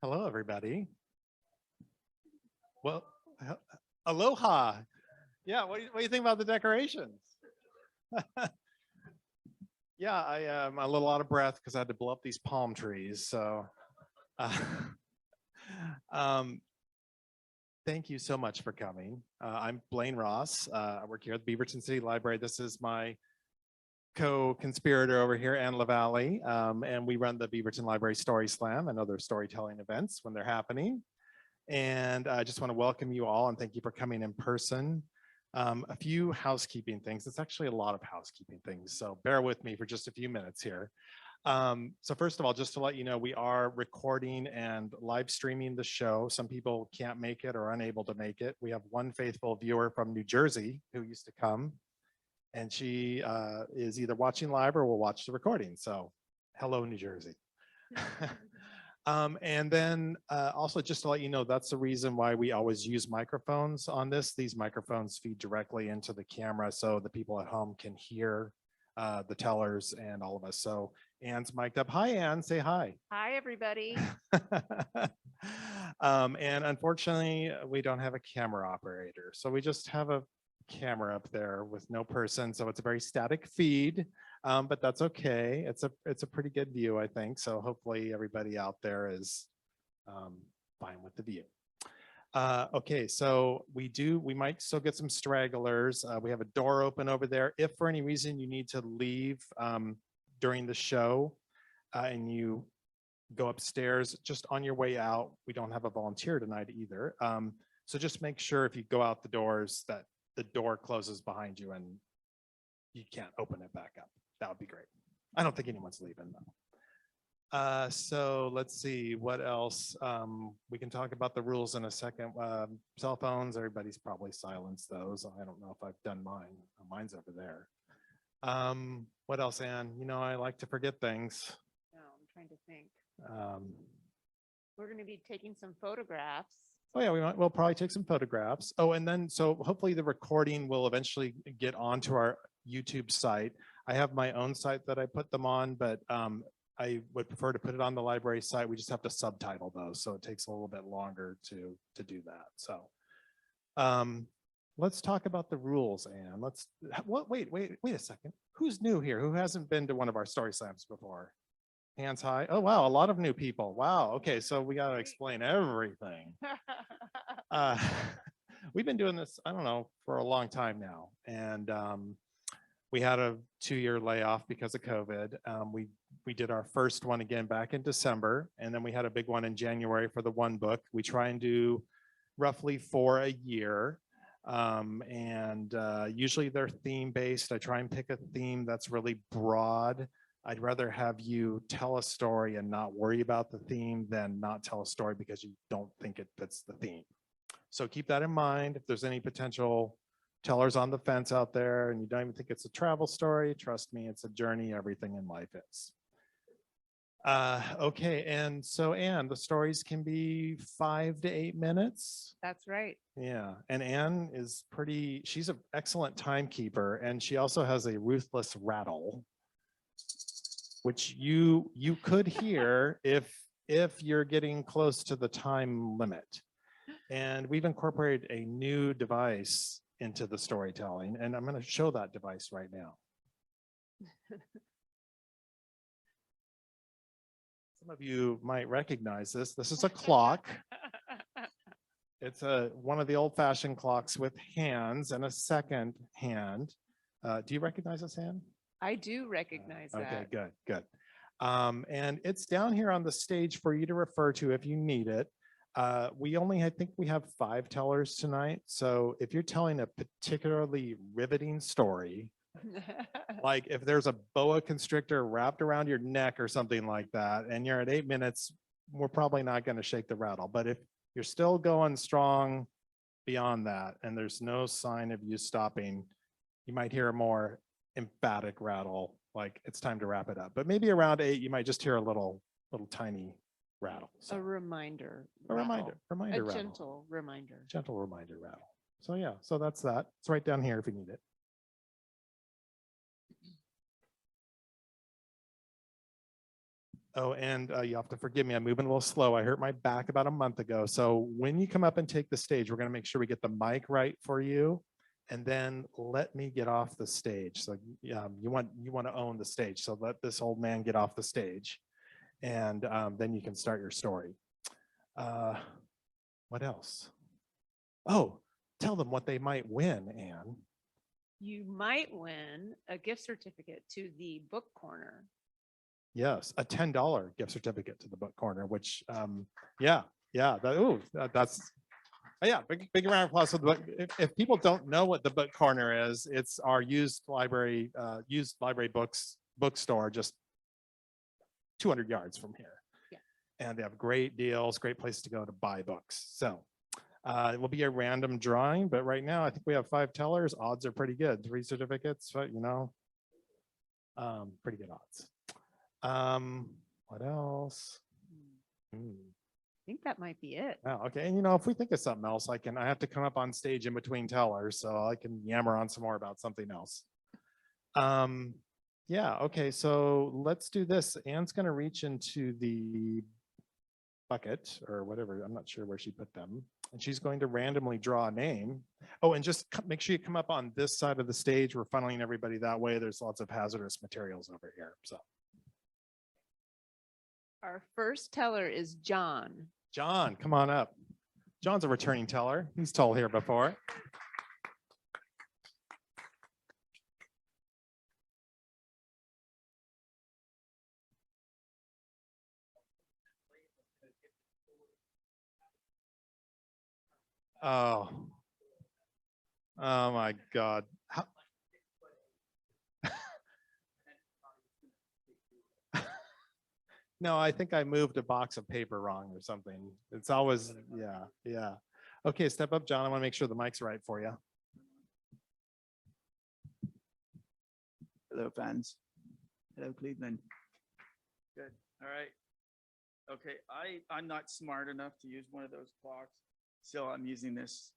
Hello, everybody. Well, aloha. Yeah, what do you think about the decorations? Yeah, I am a little out of breath because I had to blow up these palm trees. So, uh, um, thank you so much for coming. I'm Blaine Ross. I work here at the Beaverton City Library. This is my co-conspirator over here, Ann LaValle, and we run the Beaverton Library Storyslam and other storytelling events when they're happening. And I just want to welcome you all and thank you for coming in person. A few housekeeping things. It's actually a lot of housekeeping things, so bear with me for just a few minutes here. So first of all, just to let you know, we are recording and live streaming the show. Some people can't make it or unable to make it. We have one faithful viewer from New Jersey who used to come, and she is either watching live or will watch the recording. So hello, New Jersey. And then also just to let you know, that's the reason why we always use microphones on this. These microphones feed directly into the camera so the people at home can hear the tellers and all of us. So Ann's mic'd up. Hi, Ann, say hi. Hi, everybody. And unfortunately, we don't have a camera operator. So we just have a camera up there with no person. So it's a very static feed. But that's okay. It's a pretty good view, I think. So hopefully everybody out there is fine with the view. Okay, so we might still get some stragglers. We have a door open over there. If for any reason you need to leave during the show and you go upstairs, just on your way out, we don't have a volunteer tonight either. So just make sure if you go out the doors that the door closes behind you and you can't open it back up. That would be great. I don't think anyone's leaving though. So let's see what else. We can talk about the rules in a second. Cell phones, everybody's probably silenced those. I don't know if I've done mine. Mine's over there. What else, Ann? You know, I like to forget things. No, I'm trying to think. We're going to be taking some photographs. Oh yeah, we'll probably take some photographs. Oh, and then so hopefully the recording will eventually get onto our YouTube site. I have my own site that I put them on, but I would prefer to put it on the library site. We just have to subtitle those, so it takes a little bit longer to do that. So let's talk about the rules, Anne. Wait a second. Who's new here? Who hasn't been to one of our story slams before? Hands high. Oh wow, a lot of new people. Wow. Okay, so we got to explain everything. We've been doing this, I don't know, for a long time now, and we had a 2-year layoff because of COVID. We did our first one again back in December, and then we had a big one in January for the one book. We try and do roughly 4 a year, and usually they're theme based. I try and pick a theme that's really broad. I'd rather have you tell a story and not worry about the theme than not tell a story because you don't think it fits the theme. So keep that in mind. If there's any potential tellers on the fence out there and you don't even think it's a travel story, trust me, it's a journey. Everything in life is. Okay, and so Anne, the stories can be 5 to 8 minutes. That's right. Yeah, and Anne is she's an excellent timekeeper, and she also has a ruthless rattle, which you could hear if you're getting close to the time limit. And we've incorporated a new device into the storytelling, and I'm going to show that device right now. Some of you might recognize this. This is a clock. It's one of the old-fashioned clocks with hands and a second hand. Do you recognize this hand? I do recognize that. Okay, good. And it's down here on the stage for you to refer to if you need it. I think we have 5 tellers tonight. So if you're telling a particularly riveting story, like if there's a boa constrictor wrapped around your neck or something like that, and you're at 8 minutes, we're probably not going to shake the rattle. But if you're still going strong beyond that, and there's no sign of you stopping, you might hear a more emphatic rattle, like it's time to wrap it up. But maybe around 8, you might just hear a little tiny rattle. So. A reminder. A reminder rattle. Gentle reminder. Gentle reminder rattle. So yeah, so that's that. It's right down here if you need it. Oh, and you have to forgive me. I'm moving a little slow. I hurt my back about a month ago. So when you come up and take the stage, we're going to make sure we get the mic right for you. And then let me get off the stage. So you want to own the stage. So let this old man get off the stage. And then you can start your story. What else? Oh, tell them what they might win, Anne. You might win a gift certificate to the book corner. Yes, a $10 gift certificate to the book corner, which, that's, big round of applause for the book. If people don't know what the book corner is, it's our used library bookstore, just 200 yards from here. Yeah. And they have great deals, great place to go to buy books. So it will be a random drawing, but right now I think we have 5 tellers. Odds are pretty good. 3 certificates, but pretty good odds. What else? I think that might be it. Oh, okay. And if we think of something else, I have to come up on stage in between tellers, so I can yammer on some more about something else. Yeah, okay, so let's do this. Anne's gonna reach into the bucket or whatever. I'm not sure where she put them. And she's going to randomly draw a name. Oh, and just make sure you come up on this side of the stage. We're funneling everybody that way. There's lots of hazardous materials over here, so. Our first teller is John. John, come on up. John's a returning teller. He's told here before. Oh my God. No, I think I moved a box of paper wrong or something. It's always, yeah. Okay, step up, John. I want to make sure the mic's right for you. Hello, fans. Hello, Cleveland. Good. All right. Okay, I'm not smart enough to use one of those clocks, so I'm using this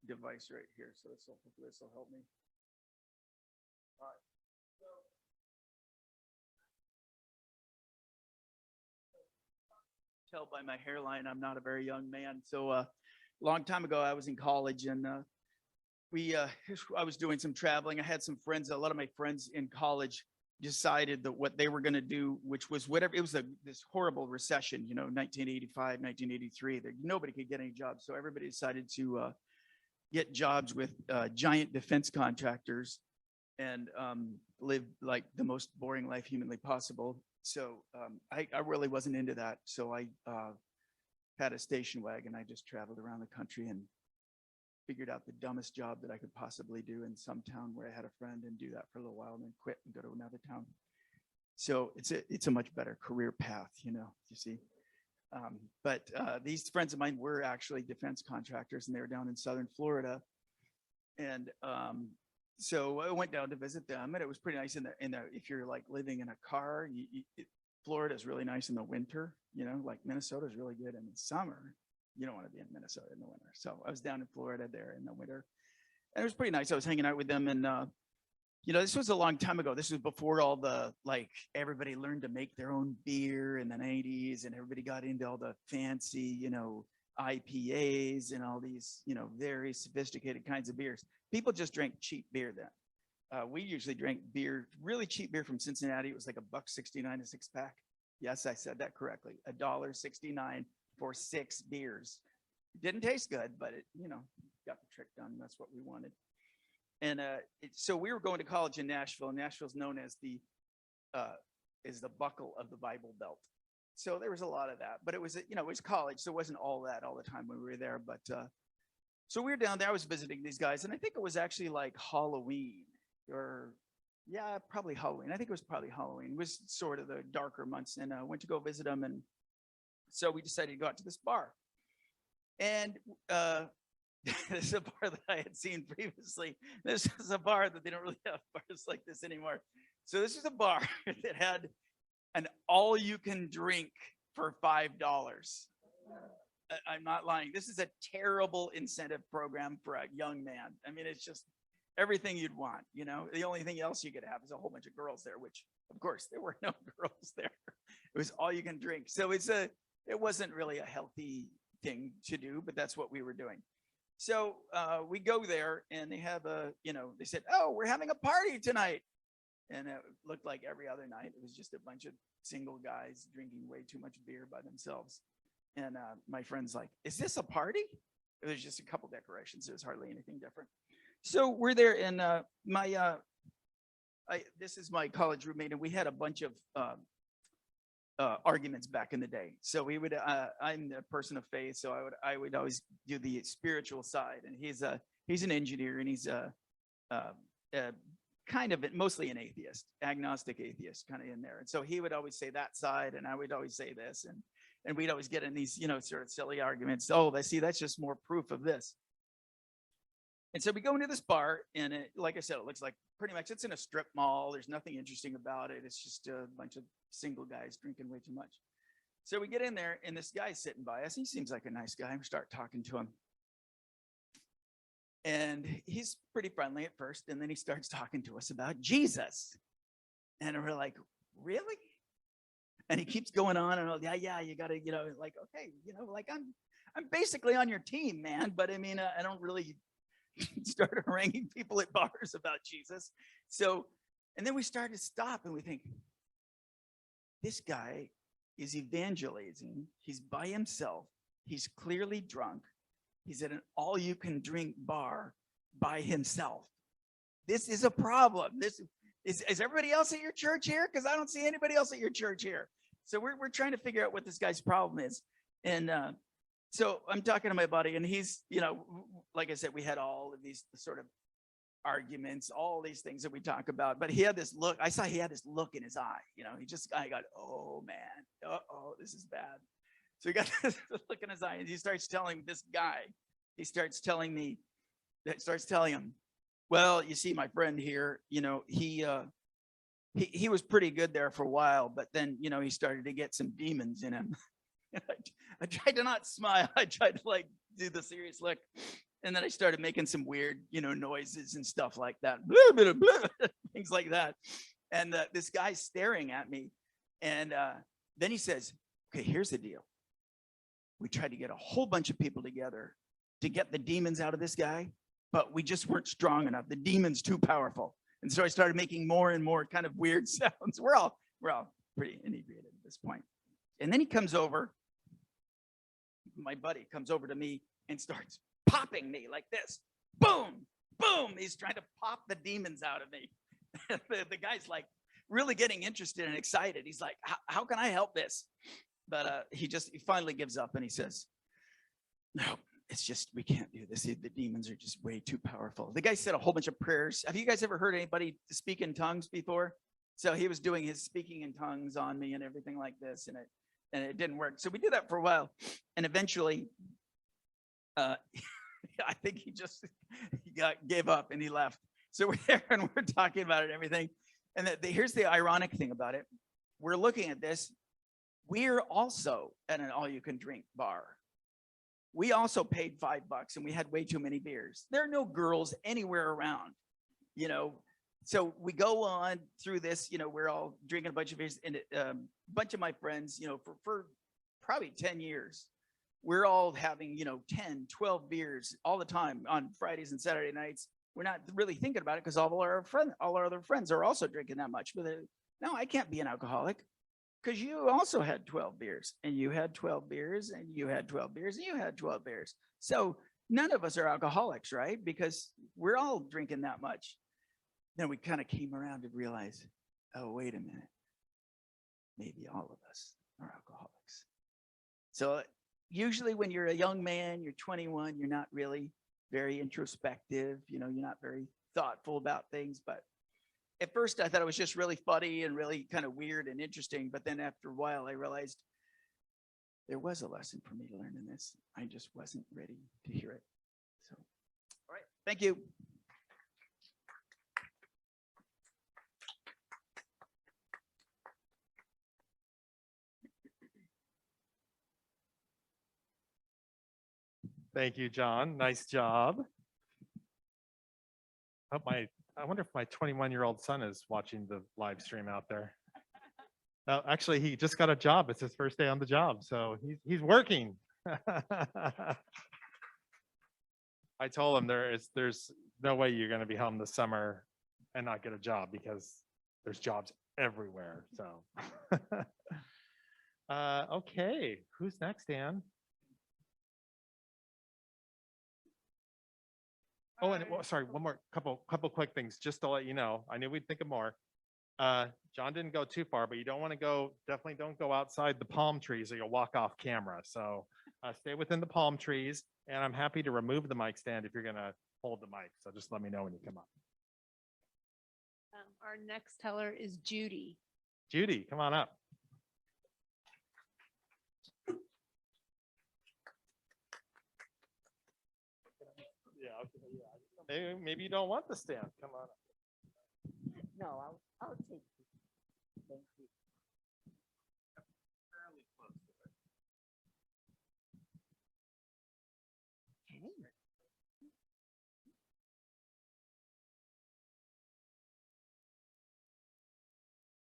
device right here. So hopefully this will help me. All right. Tell by my hairline, I'm not a very young man. So a long time ago, I was in college, and I was doing some traveling. I had some friends. A lot of my friends in college decided that what they were going to do, which was whatever, it was this horrible recession, 1985, 1983, that nobody could get any jobs. So everybody decided to get jobs with giant defense contractors and live like the most boring life humanly possible. So I really wasn't into that. So I had a station wagon. I just traveled around the country and figured out the dumbest job that I could possibly do in some town where I had a friend, and do that for a little while and then quit and go to another town. So it's a much better career path, you see. But these friends of mine were actually defense contractors, and they were down in southern Florida. And so I went down to visit them, and it was pretty nice if you're like living in a car, Florida is really nice in the winter, like Minnesota is really good in the summer. You don't want to be in Minnesota in the winter. So I was down in Florida there in the winter, and it was pretty nice. I was hanging out with them, and this was a long time ago. This was before all the, everybody learned to make their own beer in the 90s, and everybody got into all the fancy, IPAs and all these, very sophisticated kinds of beers. People just drank cheap beer then. We usually drank beer, really cheap beer from Cincinnati. It was like $1.69 a 6-pack. Yes, I said that correctly. $1.69 for 6 beers. It didn't taste good, but it, got the trick done. That's what we wanted. And so we were going to college in Nashville. Nashville's known as the buckle of the Bible Belt. So there was a lot of that, but it was, it was college. So it wasn't all that all the time when we were there. But so we were down there. I was visiting these guys, and I think it was actually like Halloween, or probably Halloween. I think it was probably Halloween. It was sort of the darker months, and I went to go visit them. And so we decided to go out to this bar. And this is a bar that I had seen previously. This is a bar that they don't really have bars like this anymore. So this is a bar that had an all-you-can-drink for $5. I'm not lying. This is a terrible incentive program for a young man. I mean, it's just everything you'd want, The only thing else you could have is a whole bunch of girls there, which Of course, there were no girls there. It was all you can drink. So it wasn't really a healthy thing to do, but that's what we were doing. So we go there and they have they said, oh, we're having a party tonight. And it looked like every other night. It was just a bunch of single guys drinking way too much beer by themselves. And my friend's like, is this a party? It was just a couple decorations. It was hardly anything different. So we're there, and this is my college roommate, and we had a bunch of arguments back in the day. So we would, I'm a person of faith, so I would always do the spiritual side, and he's an engineer, and he's kind of mostly an atheist, agnostic atheist, kind of in there. And so he would always say that side, and I would always say this, and we'd always get in these, sort of silly arguments. Oh, that's just more proof of this. And so we go into this bar, and like I said, it looks like pretty much it's in a strip mall. There's nothing interesting about it. It's just a bunch of single guys drinking way too much. So we get in there, and this guy's sitting by us. He seems like a nice guy. We start talking to him. And he's pretty friendly at first, and then he starts talking to us about Jesus. And we're like, really? And he keeps going on, and yeah, you gotta, like, okay, like I'm basically on your team, man. But I mean, I don't really start haranguing people at bars about Jesus. So, and then we start to stop, and we think, this guy is evangelizing. He's by himself. He's clearly drunk. He's at an all-you-can-drink bar by himself. This is a problem. This is everybody else at your church here? Because I don't see anybody else at your church here. So we're trying to figure out what this guy's problem is. And so I'm talking to my buddy, and he's, like I said, we had all of these sort of arguments, all these things that we talk about. But he had this look. I saw he had this look in his eye. I got, oh man, this is bad. So he got this look in his eye, and he starts telling this guy, he starts telling him, well, you see, my friend here, he was pretty good there for a while, but then, he started to get some demons in him. I tried to not smile. I tried to do the serious look. And then I started making some weird, noises and stuff like that, blah, blah, blah, things like that. And this guy's staring at me. And then he says, okay, here's the deal. We tried to get a whole bunch of people together to get the demons out of this guy, but we just weren't strong enough. The demon's too powerful. And so I started making more and more kind of weird sounds. We're all pretty inebriated at this point. And then he comes over, my buddy comes over to me and starts popping me like this. Boom, boom. He's trying to pop the demons out of me. The guy's like really getting interested and excited. He's like, how can I help this? But he finally gives up, and he says, no, it's just, we can't do this. The demons are just way too powerful. The guy said a whole bunch of prayers. Have you guys ever heard anybody speak in tongues before? So he was doing his speaking in tongues on me and everything like this, and it didn't work. So we did that for a while, and eventually, I think he gave up and he left. So we're there and we're talking about it and everything. And here's the ironic thing about it. We're looking at this. We're also at an all-you-can-drink bar. We also paid $5 and we had way too many beers. There are no girls anywhere around, So we go on through this, we're all drinking a bunch of beers, and a bunch of my friends, for probably 10 years, we're all having, 10, 12 beers all the time on Fridays and Saturday nights. We're not really thinking about it because all our other friends are also drinking that much. But no, I can't be an alcoholic. Because you also had 12 beers, and you had 12 beers, and you had 12 beers, and you had 12 beers. So none of us are alcoholics, right? Because we're all drinking that much. Then we kind of came around to realize, oh, wait a minute. Maybe all of us are alcoholics. So usually when you're a young man, you're 21, you're not really very introspective. You're not very thoughtful about things, but at first, I thought it was just really funny and really kind of weird and interesting. But then after a while, I realized there was a lesson for me to learn in this. I just wasn't ready to hear it. So, all right. Thank you. Thank you, John. Nice job. I wonder if my 21-year-old son is watching the live stream out there. Actually, he just got a job. It's his first day on the job, so he's working. I told him there's no way you're going to be home this summer and not get a job because there's jobs everywhere. So, okay, who's next, Dan? Oh, and sorry, one more couple quick things just to let you know. I knew we'd think of more. John didn't go too far, but you don't want to go. Definitely don't go outside the palm trees or you'll walk off camera. So stay within the palm trees. And I'm happy to remove the mic stand if you're gonna hold the mic. So just let me know when you come up. Our next teller is Judy. Judy, come on up. Yeah, okay, yeah. Maybe you don't want the stand. Come on up. No, I'll take it. Thank you. Okay.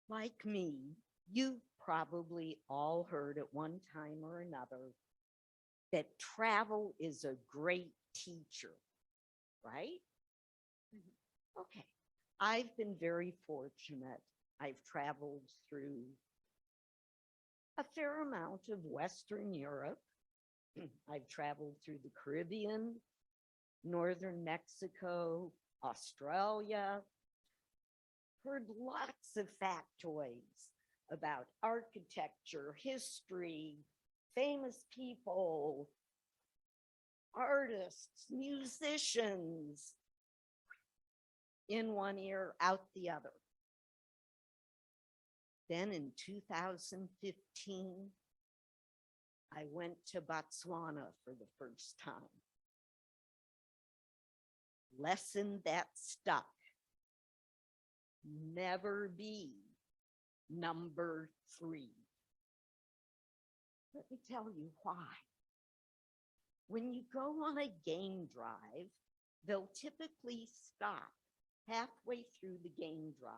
Like me, you've probably all heard at one time or another that travel is a great teacher, right? Okay. I've been very fortunate. I've traveled through a fair amount of Western Europe. I've traveled through the Caribbean, Northern Mexico, Australia, heard lots of factoids about architecture, history, famous people, artists, musicians, in one ear, out the other. Then in 2015, I went to Botswana for the first time. Lesson that stuck. Never be number 3. Let me tell you why. When you go on a game drive, they'll typically stop halfway through the game drive.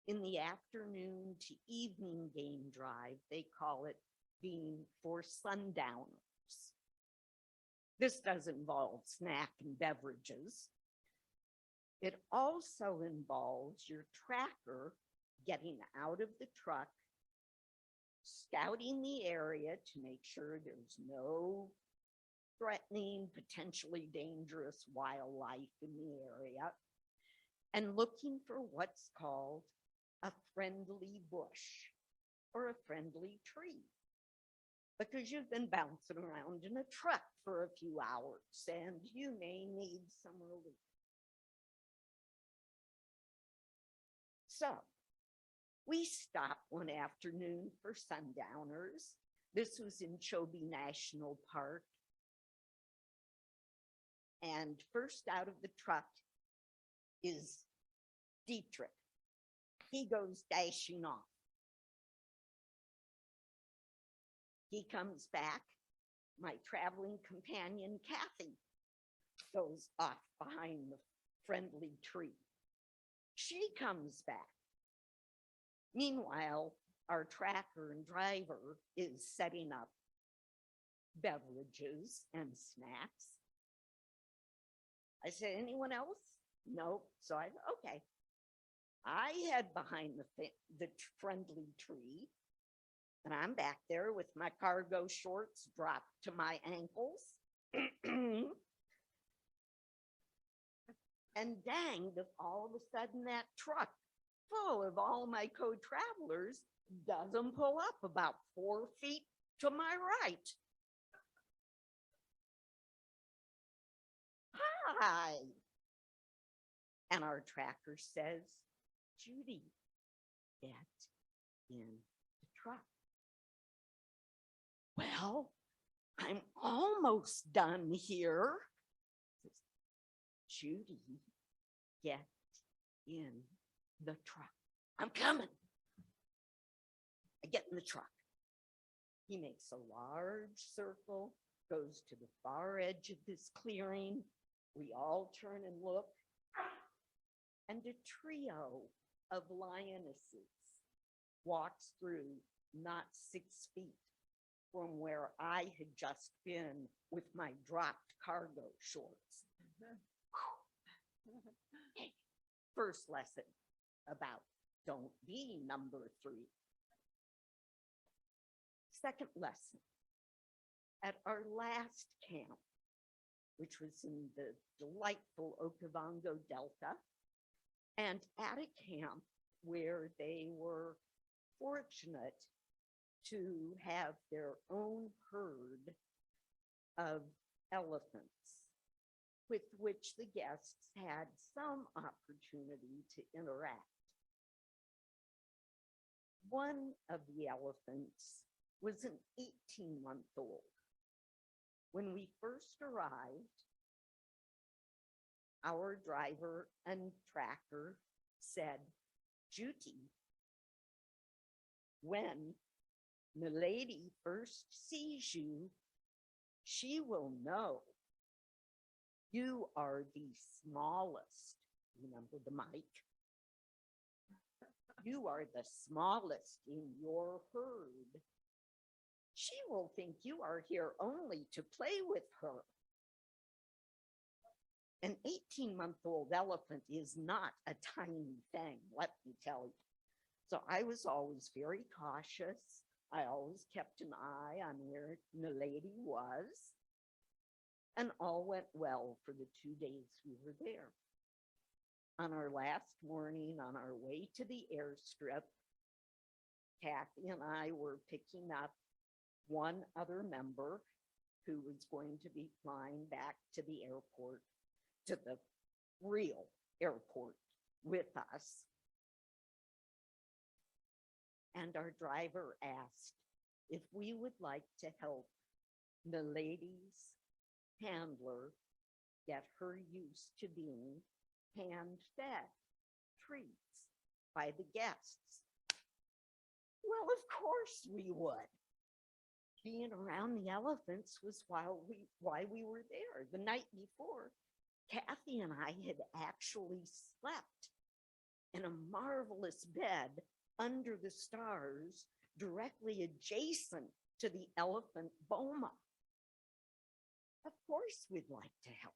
In the afternoon to evening game drive, they call it being for sundowners. This does involve snack and beverages. It also involves your tracker getting out of the truck, scouting the area to make sure there's no threatening, potentially dangerous wildlife in the area, and looking for what's called a friendly bush or a friendly tree, because you've been bouncing around in a truck for a few hours and you may need some relief. So we stopped one afternoon for sundowners. This was in Chobe National Park. And first out of the truck is Dietrich. He goes dashing off. He comes back. My traveling companion, Kathy, goes off behind the friendly tree. She comes back. Meanwhile, our tracker and driver is setting up beverages and snacks. I said, anyone else? Nope. So I said, okay. I head behind the friendly tree, and I'm back there with my cargo shorts dropped to my ankles. And danged if all of a sudden that truck full of all my co-travelers doesn't pull up about 4 feet to my right. Hi. And our tracker says, Judy, get in the truck. Well, I'm almost done here. Judy, get in the truck. I'm coming. I get in the truck. He makes a large circle, goes to the far edge of this clearing. We all turn and look. And a trio of lionesses walks through not 6 feet from where I had just been with my dropped cargo shorts. First lesson about don't be number 3. Second lesson, at our last camp, which was in the delightful Okavango Delta, and at a camp where they were fortunate to have their own herd of elephants with which the guests had some opportunity to interact. One of the elephants was an 18-month-old. When we first arrived, our driver and tracker said, Judy, when the lady first sees you, she will know you are the smallest. Remember the mic? You are the smallest in your herd. She will think you are here only to play with her. An 18-month-old elephant is not a tiny thing, let me tell you. So I was always very cautious. I always kept an eye on where the lady was. And all went well for the 2 days we were there. On our last morning, on our way to the airstrip, Kathy and I were picking up one other member who was going to be flying back to the airport, to the real airport with us. And our driver asked if we would like to help the lady's handler get her used to being hand-fed treats by the guests. Well, of course we would. Being around the elephants was why we were there. The night before, Kathy and I had actually slept in a marvelous bed under the stars, directly adjacent to the elephant boma. Of course we'd like to help.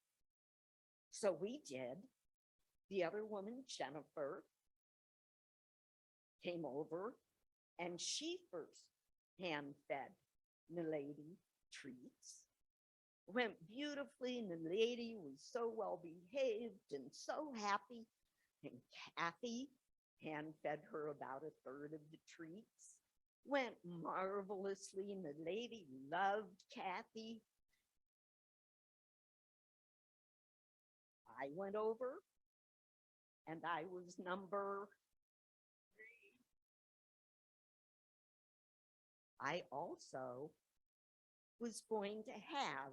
So we did. The other woman, Jennifer, came over and she first hand-fed the lady treats. Went beautifully and the lady was so well behaved and so happy. And Kathy hand-fed her about a third of the treats. Went marvelously and the lady loved Kathy. I went over and I was number 3. I also was going to have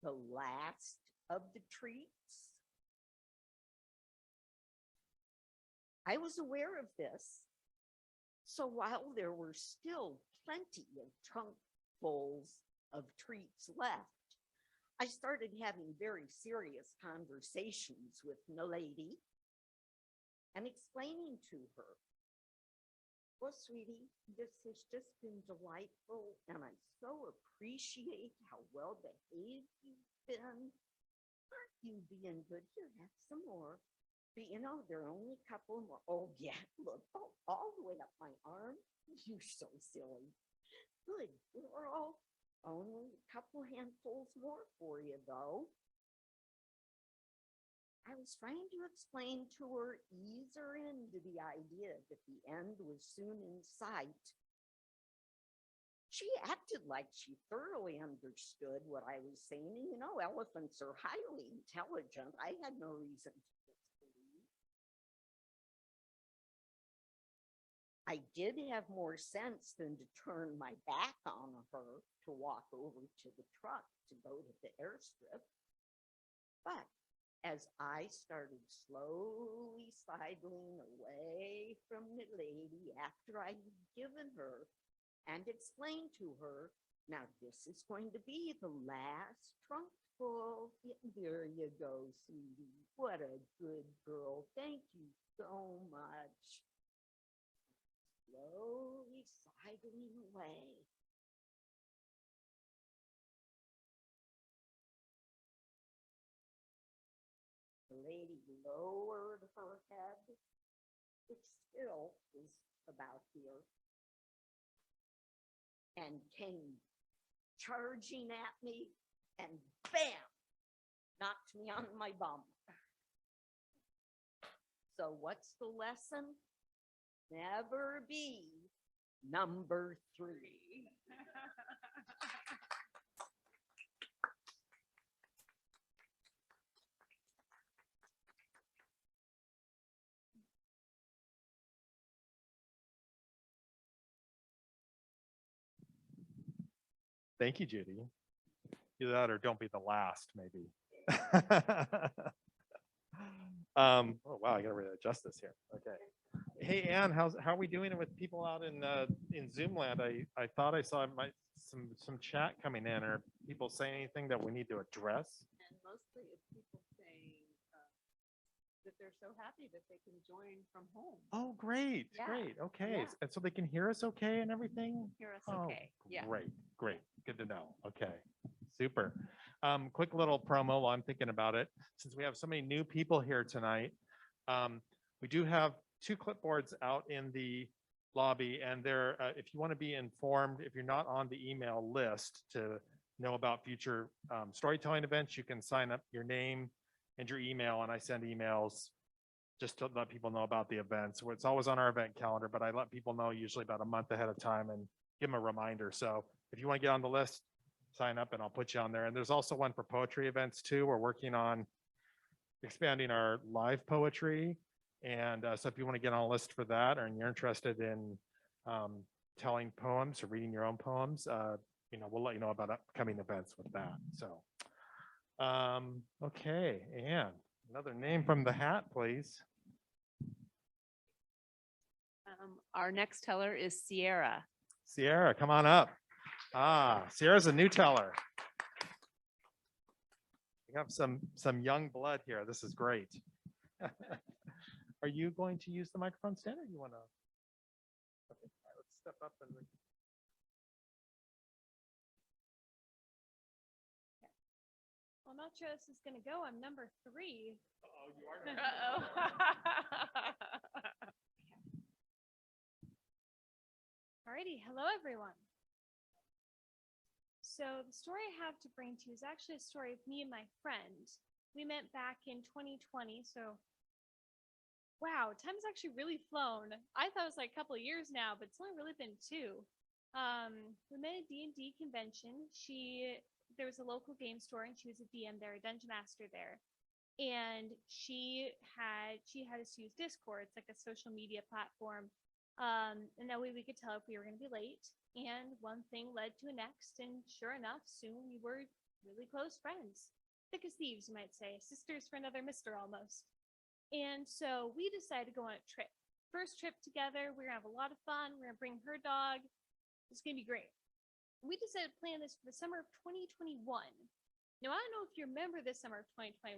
the last of the treats. I was aware of this. So while there were still plenty of trunkfuls of treats left, I started having very serious conversations with the lady and explaining to her, well, sweetie, this has just been delightful and I so appreciate how well behaved you've been. Aren't you being good? Here, have some more. But you know, there are only a couple more. Oh yeah, look, all the way up my arm. You're so silly. Good, we're all only a couple handfuls more for you though. I was trying to explain to her, ease her into the idea that the end was soon in sight. She acted like she thoroughly understood what I was saying. You know, elephants are highly intelligent. I had no reason to disbelieve. I did have more sense than to turn my back on her to walk over to the truck to go to the airstrip. But as I started slowly sidling away from the lady after I had given her and explained to her, now this is going to be the last trunk full. There you go, sweetie. What a good girl. Thank you so much. Slowly idling away. The lady lowered her head, which still was about here, and came charging at me, and bam, knocked me on my bum. So what's the lesson? Never be number 3. Thank you, Judy. Either that or don't be the last, maybe. Oh wow, I gotta readjust this here. Okay. Hey Ann, how are we doing with people out in Zoom land? I thought I saw some chat coming in. Are people saying anything that we need to address? And mostly it's people saying that they're so happy that they can join from home. Oh, great, Yeah, great. Okay, yeah. and so they can hear us okay and everything? Hear us Oh, okay. Yeah. great. Good to know. Okay, super. Quick little promo while I'm thinking about it. Since we have so many new people here tonight, we do have 2 clipboards out in the lobby, and there, if you want to be informed, if you're not on the email list to know about future storytelling events, you can sign up your name and your email, and I send emails just to let people know about the events. It's always on our event calendar, but I let people know usually about a month ahead of time and give them a reminder. So if you want to get on the list, sign up and I'll put you on there. And there's also one for poetry events too. We're working on expanding our live poetry. And so if you want to get on a list for that, or you're interested in telling poems or reading your own poems, we'll let you know about upcoming events with that. So, okay, Anne, another name from the hat, please. Our next teller is Sierra. Sierra, come on up. Sierra's a new teller. We have some young blood here. This is great. Are you going to use the microphone stand, or you want to? Okay, all right, let's step up and. Well, I'm not sure this is going to go. I'm number 3. Oh, you are. Uh-oh. Alrighty, hello everyone. So the story I have to bring to you is actually a story of me and my friend. We met back in 2020, so wow, time's actually really flown. I thought it was like a couple of years now, but it's only really been 2. We met at a D&D convention. There was a local game store, and she was a DM there, a dungeon master there. And she had us use Discord. It's like a social media platform. And that way we could tell if we were going to be late. And one thing led to the next, and sure enough, soon we were really close friends. Thick as thieves, you might say. Sisters for another mister almost. And so we decided to go on a trip. First trip together, we're gonna have a lot of fun. We're gonna bring her dog. It's gonna be great. We decided to plan this for the summer of 2021. Now, I don't know if you remember the summer of 2021,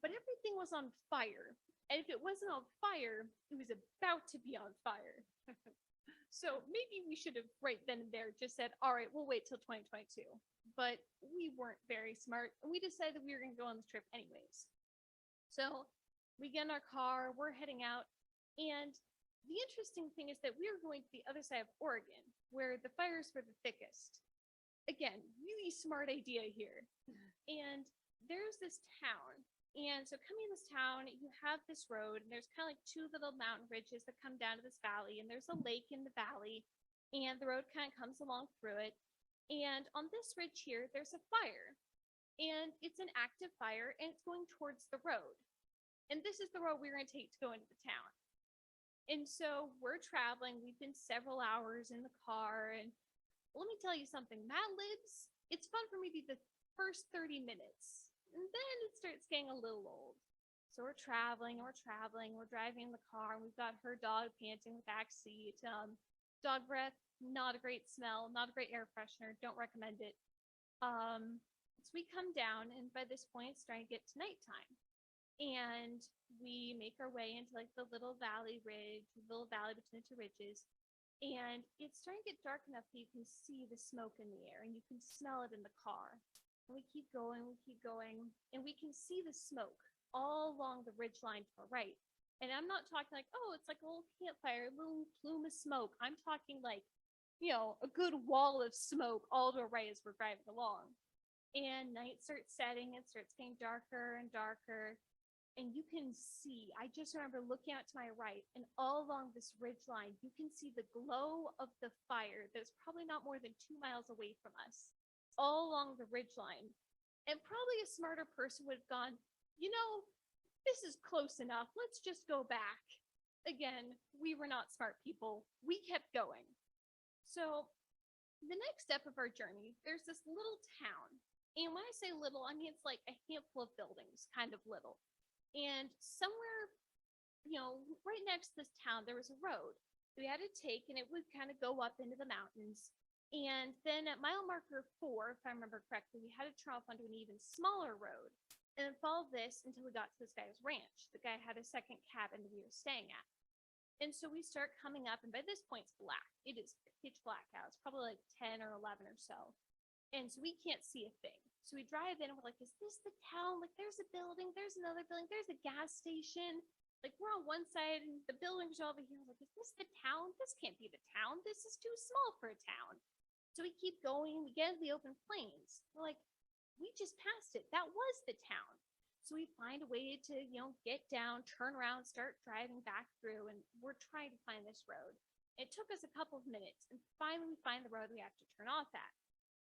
but everything was on fire. And if it wasn't on fire, it was about to be on fire. So maybe we should have right then and there just said, all right, we'll wait till 2022. But we weren't very smart, and we decided that we were gonna go on this trip anyways. So we get in our car, we're heading out, and the interesting thing is that we are going to the other side of Oregon, where the fires were the thickest. Again, really smart idea here. And there's this town, and so coming to this town, you have this road, and there's kind of like 2 little mountain ridges that come down to this valley, and there's a lake in the valley, and the road kind of comes along through it. And on this ridge here, there's a fire, and it's an active fire, and it's going towards the road. And this is the road we're going to take to go into the town. And so we're traveling. We've been several hours in the car. And let me tell you something, Mad Libs, it's fun for maybe the first 30 minutes. And then it starts getting a little old. So we're traveling. We're driving in the car. And we've got her dog panting in the back seat. Dog breath, not a great smell, not a great air freshener. Don't recommend it. So we come down, and by this point, it's starting to get to nighttime. And we make our way into like the little valley ridge, the little valley between the 2 ridges. And it's starting to get dark enough that you can see the smoke in the air and you can smell it in the car. And we keep going, and we can see the smoke all along the ridge line to our right. And I'm not talking like, oh, it's like a little campfire, a little plume of smoke. I'm talking like, a good wall of smoke all to our right as we're driving along. And night starts setting, it starts getting darker and darker. And you can see, I just remember looking out to my right, and all along this ridge line, you can see the glow of the fire that's probably not more than 2 miles away from us, all along the ridge line. And probably a smarter person would have gone, this is close enough. Let's just go back. Again, we were not smart people. We kept going. So the next step of our journey, there's this little town. And when I say little, I mean, it's like a handful of buildings, kind of little. And somewhere, right next to this town, there was a road we had to take, and it would kind of go up into the mountains. And then at mile marker 4, if I remember correctly, we had to turn off onto an even smaller road and then follow this until we got to this guy's ranch. The guy had a second cabin that we were staying at. And so we start coming up, and by this point, it's black. It is pitch black out. It's probably like 10 or 11 or so. And so we can't see a thing. So we drive in and we're like, is this the town? Like, there's a building, there's another building, there's a gas station. Like, we're on one side and the buildings are over here. Like, is this the town? This can't be the town. This is too small for a town. So we keep going. We get into the open plains. We're like, we just passed it. That was the town. So we find a way to, get down, turn around, start driving back through, and we're trying to find this road. It took us a couple of minutes, and finally we find the road we have to turn off at.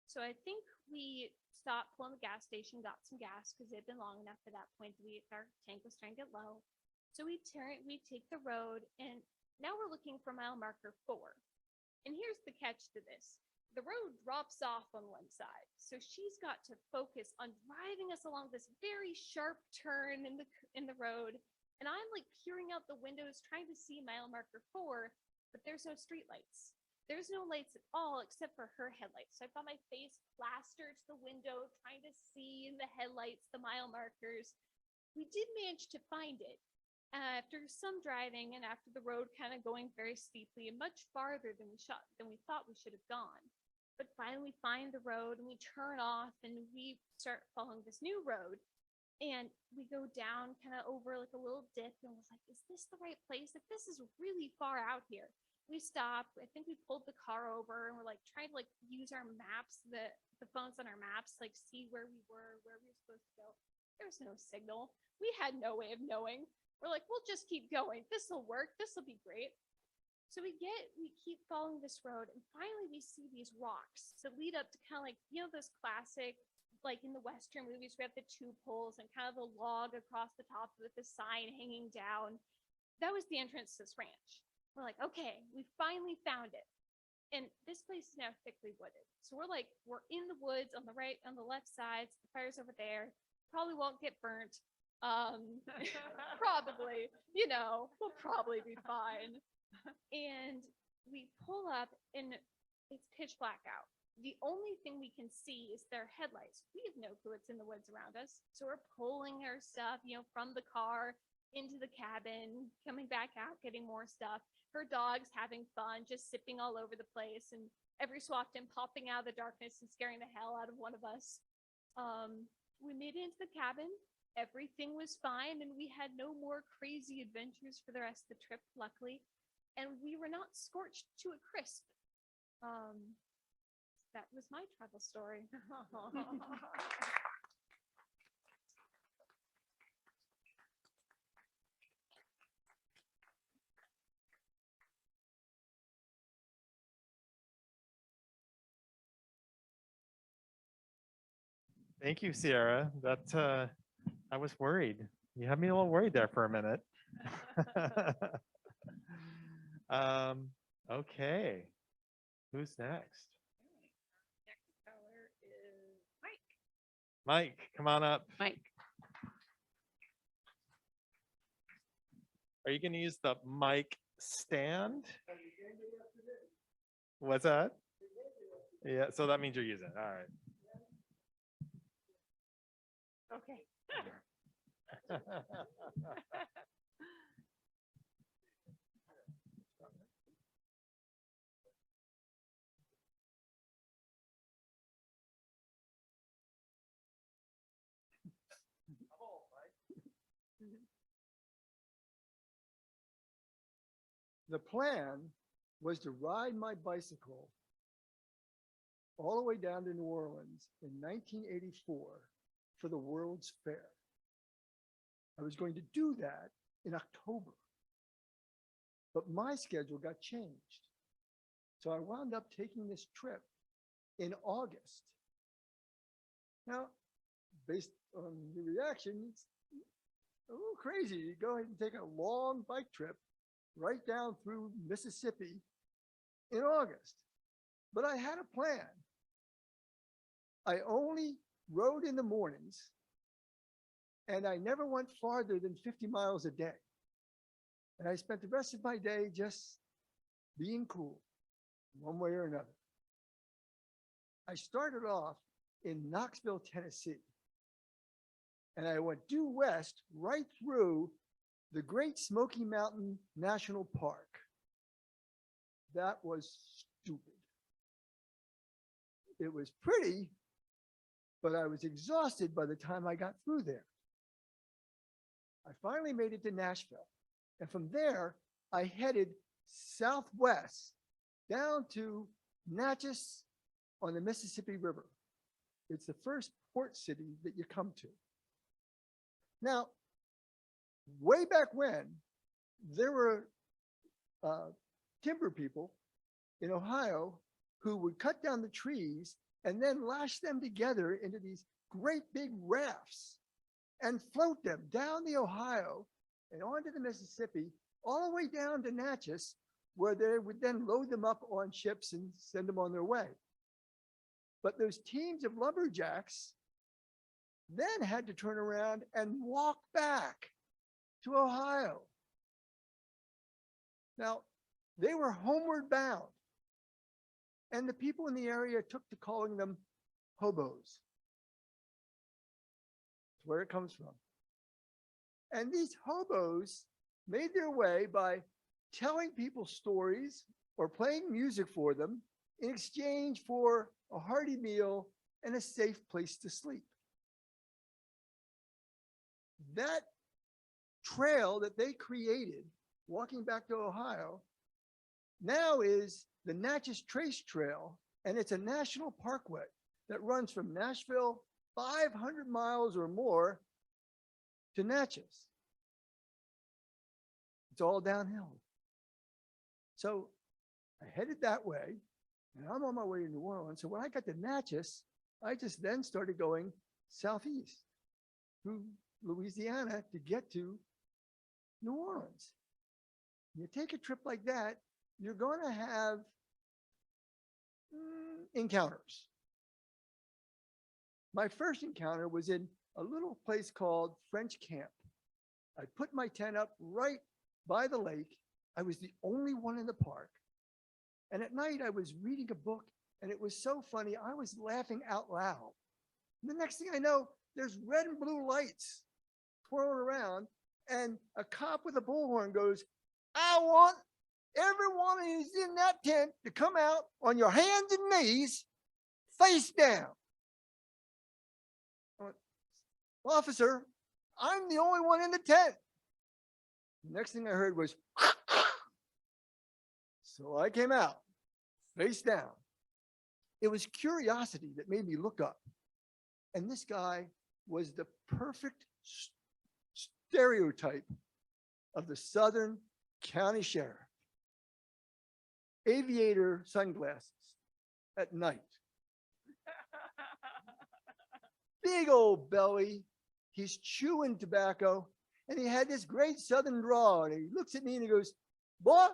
So I think we stopped, pulling the gas station, got some gas because it had been long enough at that point that our tank was starting to get low. So we take the road, and now we're looking for mile marker 4. And here's the catch to this. The road drops off on one side. So she's got to focus on driving us along this very sharp turn in the road. And I'm like peering out the windows trying to see mile marker 4, but there's no street lights. There's no lights at all except for her headlights. So I've got my face plastered to the window trying to see in the headlights the mile markers. We did manage to find it after some driving and after the road kind of going very steeply and much farther than we thought we should have gone. But finally we find the road and we turn off and we start following this new road. And we go down kind of over like a little dip and was like, is this the right place? Like, this is really far out here. We stopped. I think we pulled the car over and we're like trying to like use our maps, the phones on our maps, like see where we were supposed to go. There was no signal. We had no way of knowing. We're like, we'll just keep going. This will work. This will be great. So we keep following this road, and finally we see these rocks that lead up to kind of like, those classic, like in the Western movies, we have the 2 poles and kind of a log across the top with the sign hanging down. That was the entrance to this ranch. We're like, okay, we finally found it. And this place is now thickly wooded. So we're in the woods on the right, on the left sides, the fire's over there, probably won't get burnt. Probably, we'll probably be fine. And we pull up and it's pitch black out. The only thing we can see is their headlights. We have no clue what's in the woods around us. So we're pulling our stuff, from the car into the cabin, coming back out, getting more stuff. Her dog's having fun, just sipping all over the place. And every so often popping out of the darkness and scaring the hell out of one of us. We made it into the cabin. Everything was fine. And we had no more crazy adventures for the rest of the trip, luckily. And we were not scorched to a crisp. That was my travel story. Thank you, Sierra. That I was worried. You had me a little worried there for a minute. Okay. Who's next? Next caller is Mike. Mike, come on up. Mike. Are you going to use the mic stand? What's that? Yeah, so that means you're using it. All right. Okay. The plan was to ride my bicycle all the way down to New Orleans in 1984 for the World's Fair. I was going to do that in October, but my schedule got changed. So I wound up taking this trip in August. Now, based on the reaction, it's a little crazy. You go ahead and take a long bike trip right down through Mississippi in August. But I had a plan. I only rode in the mornings, and I never went farther than 50 miles a day. And I spent the rest of my day just being cool, one way or another. I started off in Knoxville, Tennessee, and I went due west right through the Great Smoky Mountain National Park. That was stupid. It was pretty, but I was exhausted by the time I got through there. I finally made it to Nashville, and from there, I headed southwest down to Natchez on the Mississippi River. It's the first port city that you come to. Now, way back when, there were timber people in Ohio who would cut down the trees and then lash them together into these great big rafts and float them down the Ohio and onto the Mississippi, all the way down to Natchez, where they would then load them up on ships and send them on their way. But those teams of lumberjacks then had to turn around and walk back to Ohio. Now, they were homeward bound, and the people in the area took to calling them hobos. That's where it comes from. And these hobos made their way by telling people stories or playing music for them in exchange for a hearty meal and a safe place to sleep. That trail that they created walking back to Ohio now is the Natchez Trace Trail, and it's a national parkway that runs from Nashville 500 miles or more to Natchez. It's all downhill. So I headed that way, and I'm on my way to New Orleans. So when I got to Natchez, I just then started going southeast through Louisiana to get to New Orleans. You take a trip like that, you're going to have encounters. My first encounter was in a little place called French Camp. I put my tent up right by the lake. I was the only one in the park. And at night I was reading a book, and it was so funny, I was laughing out loud. And the next thing I know, there's red and blue lights twirling around, and a cop with a bullhorn goes, "I want everyone who's in that tent to come out on your hands and knees, face down." I went, "Officer, I'm the only one in the tent." The next thing I heard was, so I came out, face down. It was curiosity that made me look up. And this guy was the perfect stereotype of the Southern County Sheriff. Aviator sunglasses at night. Big old belly. He's chewing tobacco, and he had this great Southern drawl. And he looks at me and he goes, "Boy,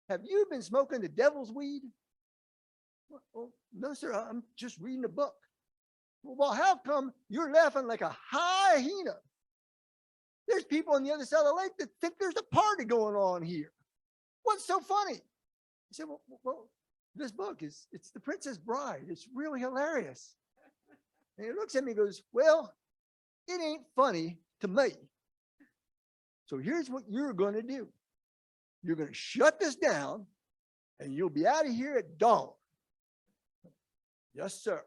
have you been smoking the devil's weed?" "Oh, no, sir, I'm just reading a book." "Well, how come you're laughing like a hyena? There's people on the other side of the lake that think there's a party going on here. What's so funny?" I said, well, this book it's The Princess Bride. It's really hilarious." And he looks at me and goes, "Well, it ain't funny to me. So here's what you're going to do. You're going to shut this down, and you'll be out of here at dawn." "Yes, sir."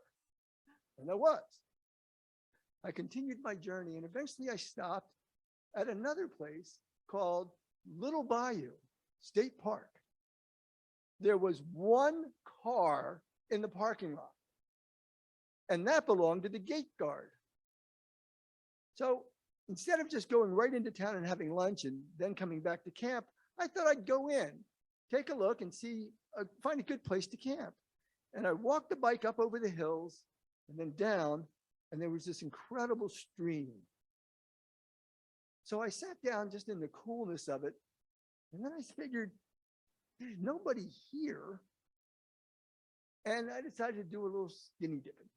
And I was. I continued my journey, and eventually I stopped at another place called Little Bayou. State Park. There was one car in the parking lot, and that belonged to the gate guard. So instead of just going right into town and having lunch and then coming back to camp, I thought I'd go in, take a look and see, find a good place to camp. And I walked the bike up over the hills and then down, and there was this incredible stream. So I sat down just in the coolness of it, and then I figured, there's nobody here. And I decided to do a little skinny dipping.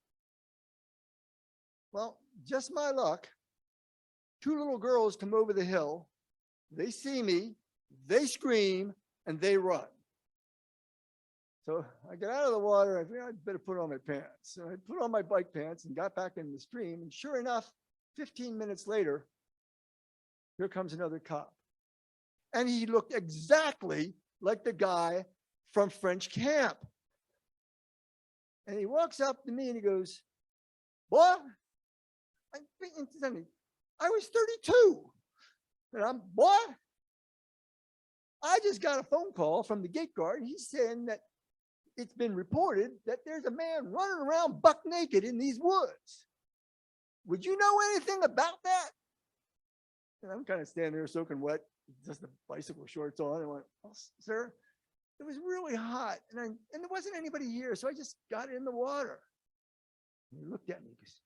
Well, just my luck, two little girls come over the hill, they see me, they scream, and they run. So I got out of the water, I figured I'd better put on my pants. So I put on my bike pants and got back in the stream, and sure enough, 15 minutes later, here comes another cop. And he looked exactly like the guy from French camp. And he walks up to me and he goes, "What?" I was 32. And I'm, "What?" I just got a phone call from the gate guard. He's saying that it's been reported that there's a man running around buck naked in these woods. Would you know anything about that? And I'm kind of standing there soaking wet, just the bicycle shorts on. And I went, "Oh, sir, it was really hot. And there wasn't anybody here. So I just got in the water." And he looked at me and goes,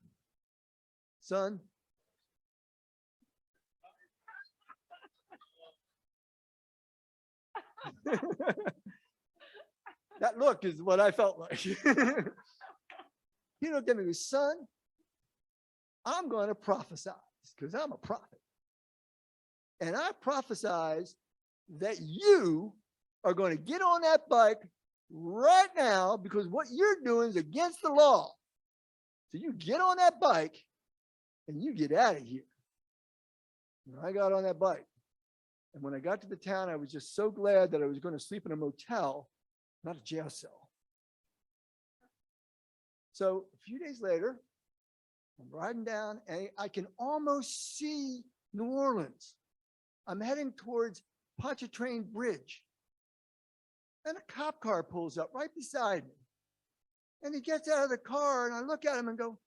"Son, that look is what I felt like." He looked at me and goes, "Son, I'm going to prophesy because I'm a prophet. And I prophesize that you are going to get on that bike right now because what you're doing is against the law. So you get on that bike and you get out of here." And I got on that bike. And when I got to the town, I was just so glad that I was going to sleep in a motel, not a jail cell. So a few days later, I'm riding down and I can almost see New Orleans. I'm heading towards Pontchartrain Bridge. And a cop car pulls up right beside me. And he gets out of the car and I look at him and go,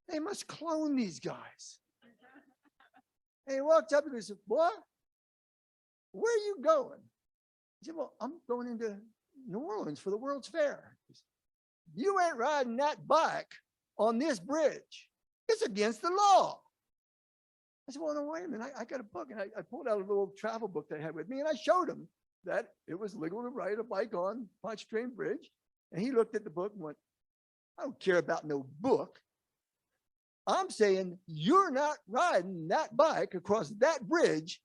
"They must clone these guys." And he walks up and goes, "What? Where are you going?" I said, "Well, I'm going into New Orleans for the World's Fair." He said, "You ain't riding that bike on this bridge. It's against the law." I said, "Well, no, wait a minute. I got a book." And I pulled out a little travel book that I had with me and I showed him that it was legal to ride a bike on Pontchartrain Bridge. And he looked at the book and went, "I don't care about no book. I'm saying you're not riding that bike across that bridge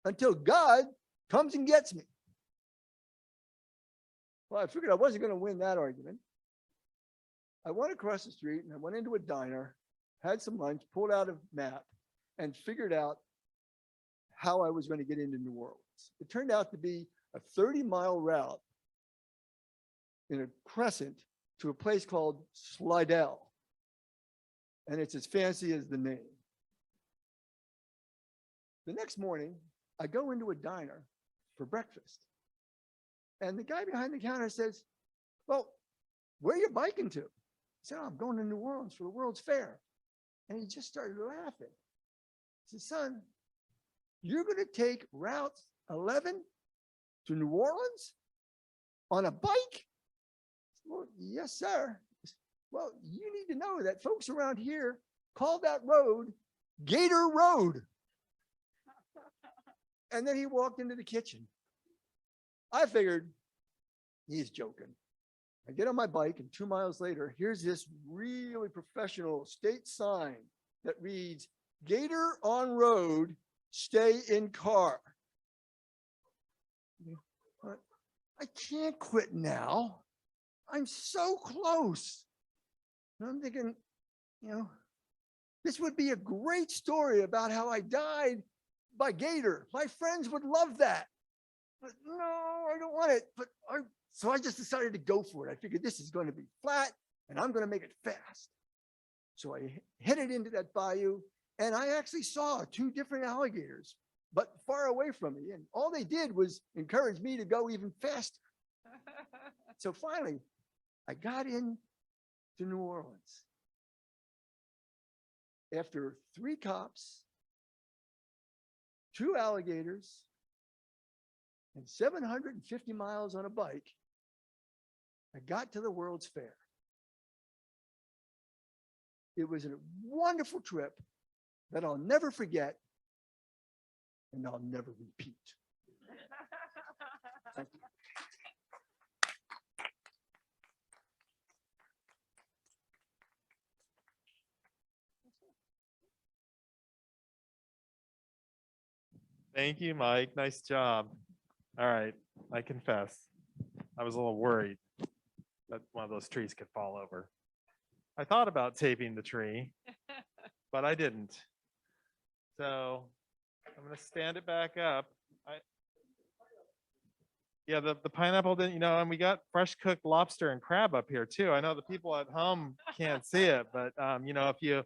until God comes and gets me." Well, I figured I wasn't going to win that argument. I went across the street and I went into a diner, had some lunch, pulled out a map, and figured out how I was going to get into New Orleans. It turned out to be a 30-mile route in a crescent to a place called Slidell. And it's as fancy as the name. The next morning, I go into a diner for breakfast. And the guy behind the counter says, "Well, where are you biking to?" I said, "Oh, I'm going to New Orleans for the World's Fair." And he just started laughing. He said, "Son, you're going to take Route 11 to New Orleans on a bike?" I said, "Well, yes, sir." He said, "Well, you need to know that folks around here call that road Gator Road." And then he walked into the kitchen. I figured he's joking. I get on my bike and 2 miles later, here's this really professional state sign that reads, "Gator on road, stay in car." I can't quit now. I'm so close. And I'm thinking, this would be a great story about how I died by gator. My friends would love that. But no, I don't want it. So I just decided to go for it. I figured this is going to be flat and I'm going to make it fast. So I headed into that bayou and I actually saw 2 different alligators but far away from me. And all they did was encourage me to go even faster. So finally, I got in to New Orleans. After 3 cops, 2 alligators, and 750 miles on a bike, I got to the World's Fair. It was a wonderful trip that I'll never forget and I'll never repeat. Thank you. Thank you, Mike. Nice job. All right, I confess, I was a little worried that one of those trees could fall over. I thought about taping the tree, but I didn't. So I'm gonna stand it back up. Yeah, the pineapple didn't, you know, and we got fresh cooked lobster and crab up here too. I know the people at home can't see it, but you know, if you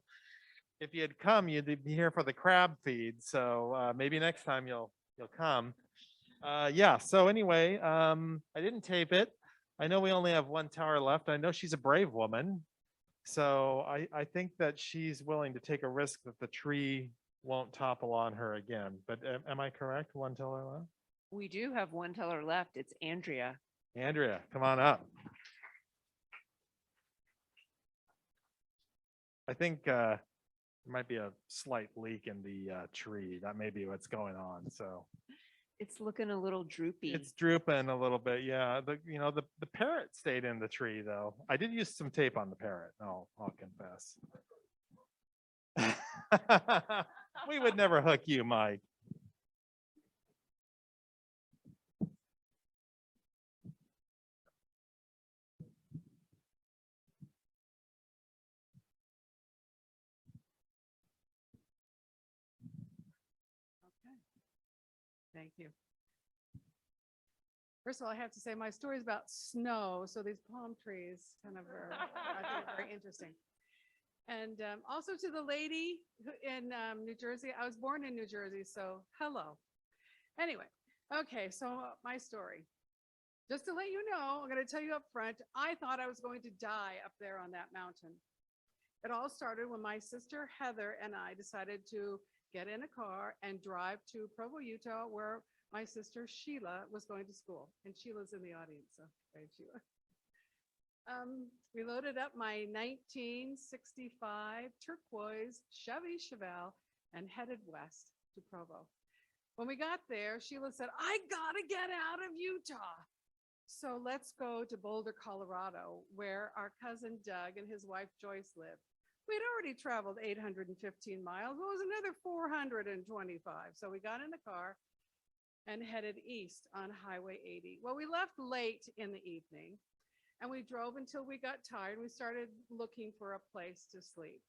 had come, you'd be here for the crab feed. So maybe next time you'll come. Yeah, so anyway, I didn't tape it. I know we only have 1 tower left. I know she's a brave woman. So I think that she's willing to take a risk that the tree won't topple on her again. But am I correct? 1 tower left? We do have 1 teller left. It's Andrea. Andrea, come on up. I think there might be a slight leak in the tree. That may be what's going on. So It's looking a little droopy. it's drooping a little bit. Yeah, the parrot stayed in the tree though. I did use some tape on the parrot. I'll confess. We would never hook you, Mike. Thank you. First of all, I have to say my story is about snow, so these palm trees kind of are, I think, very interesting. And also to the lady in New Jersey, I was born in New Jersey, so hello. Anyway, okay, so my story. Just to let you know, I'm going to tell you up front, I thought I was going to die up there on that mountain. It all started when my sister Heather and I decided to get in a car and drive to Provo, Utah, where my sister Sheila was going to school. And Sheila's in the audience, so hey, Sheila. We loaded up my 1965 turquoise Chevy Chevelle and headed west to Provo. When we got there, Sheila said, I gotta get out of Utah. So let's go to Boulder, Colorado, where our cousin Doug and his wife Joyce lived. We'd already traveled 815 miles. What was another 425? So we got in the car and headed east on Highway 80. Well, we left late in the evening and we drove until we got tired. We started looking for a place to sleep.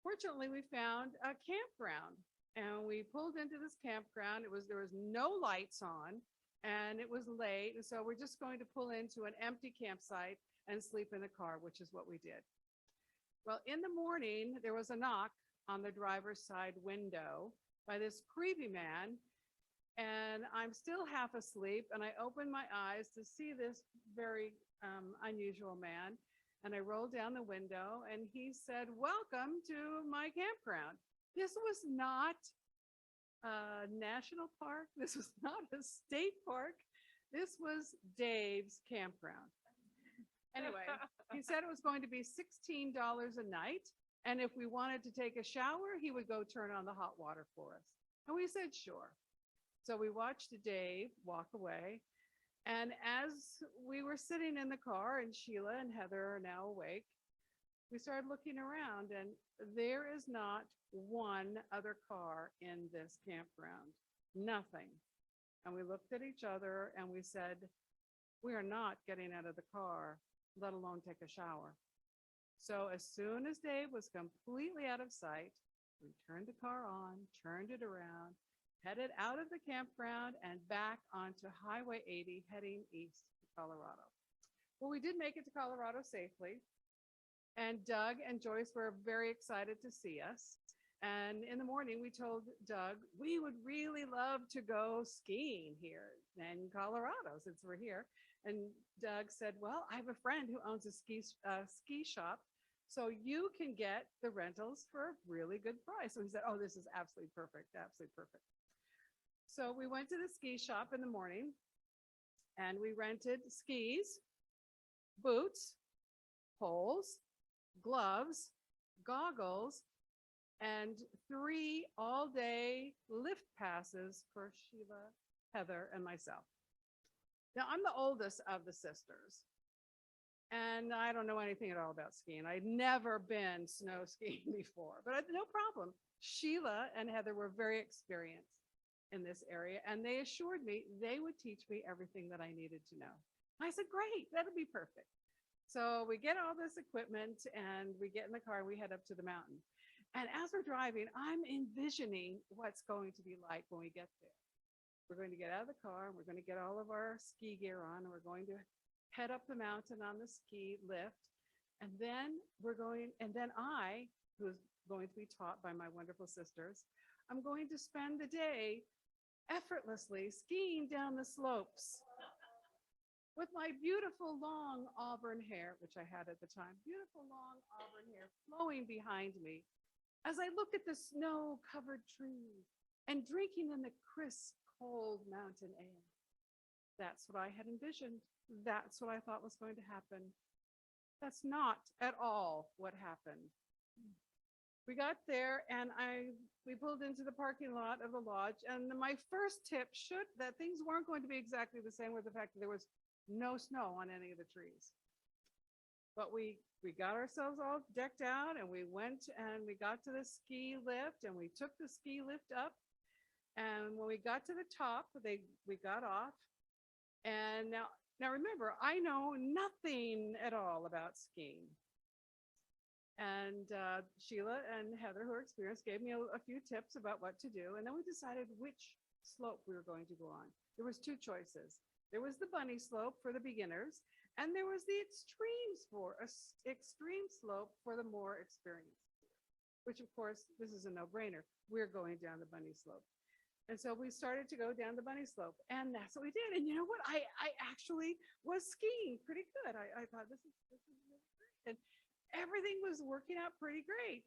Fortunately, we found a campground and we pulled into this campground. There was no lights on and it was late. And so we're just going to pull into an empty campsite and sleep in the car, which is what we did. Well, in the morning, there was a knock on the driver's side window by this creepy man, and I'm still half asleep, and I opened my eyes to see this very unusual man, and I rolled down the window, and he said, welcome to my campground. This was not a national park. This was not a state park. This was Dave's campground. Anyway, he said it was going to be $16 a night. And if we wanted to take a shower, he would go turn on the hot water for us. And we said, sure. So we watched Dave walk away. And as we were sitting in the car and Sheila and Heather are now awake, we started looking around and there is not one other car in this campground, nothing. And we looked at each other and we said, we are not getting out of the car, let alone take a shower. So as soon as Dave was completely out of sight, we turned the car on, turned it around, headed out of the campground and back onto Highway 80, heading east to Colorado. Well, we did make it to Colorado safely. And Doug and Joyce were very excited to see us. And in the morning, we told Doug, we would really love to go skiing here in Colorado since we're here. And Doug said, well, I have a friend who owns a ski shop. So you can get the rentals for a really good price. So he said, oh, this is absolutely perfect, absolutely perfect. So we went to the ski shop in the morning and we rented skis, boots, poles, gloves, goggles, and 3 all-day lift passes for Sheila, Heather, and myself. Now, I'm the oldest of the sisters, and I don't know anything at all about skiing. I'd never been snow skiing before, but no problem. Sheila and Heather were very experienced in this area, and they assured me they would teach me everything that I needed to know. I said, great, that'll be perfect. So we get all this equipment and we get in the car and we head up to the mountain. And as we're driving, I'm envisioning what's going to be like when we get there. We're going to get out of the car and we're going to get all of our ski gear on and we're going to head up the mountain on the ski lift. And then I, who's going to be taught by my wonderful sisters, I'm going to spend the day effortlessly skiing down the slopes with my beautiful long auburn hair, which I had at the time, beautiful long auburn hair flowing behind me as I look at the snow-covered trees and drinking in the crisp, cold mountain air. That's what I had envisioned. That's what I thought was going to happen. That's not at all what happened. We got there and we pulled into the parking lot of the lodge, and my first tip that things weren't going to be exactly the same with the fact that there was no snow on any of the trees. But we got ourselves all decked out and we went and we got to the ski lift and we took the ski lift up. And when we got to the top, we got off. And now remember, I know nothing at all about skiing. And Sheila and Heather, who are experienced, gave me a few tips about what to do. And then we decided which slope we were going to go on. There was 2 choices. There was the bunny slope for the beginners, and there was the extreme slope for the more experienced, which of course, this is a no-brainer. We're going down the bunny slope. And so we started to go down the bunny slope, and that's what we did. And you know what? I actually was skiing pretty good. I thought this is really great. And everything was working out pretty great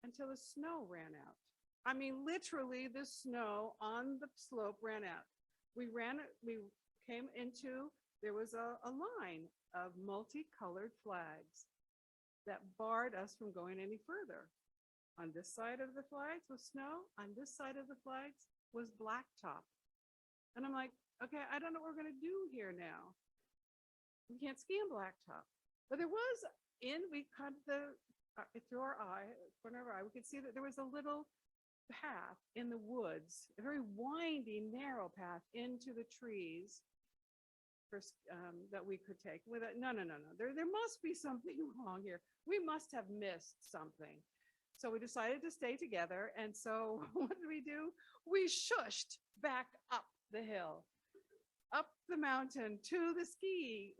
until the snow ran out. I mean, literally the snow on the slope ran out. There was a line of multicolored flags that barred us from going any further. On this side of the flags was snow. On this side of the flags was blacktop. And I'm like, okay, I don't know what we're going to do here now. We can't ski on blacktop. But there was, we cut through our eye, corner of our eye, we could see that there was a little path in the woods, a very winding, narrow path into the trees that we could take. No. There must be something wrong here. We must have missed something. So we decided to stay together. And so what did we do? We shushed back up the hill, up the mountain to the ski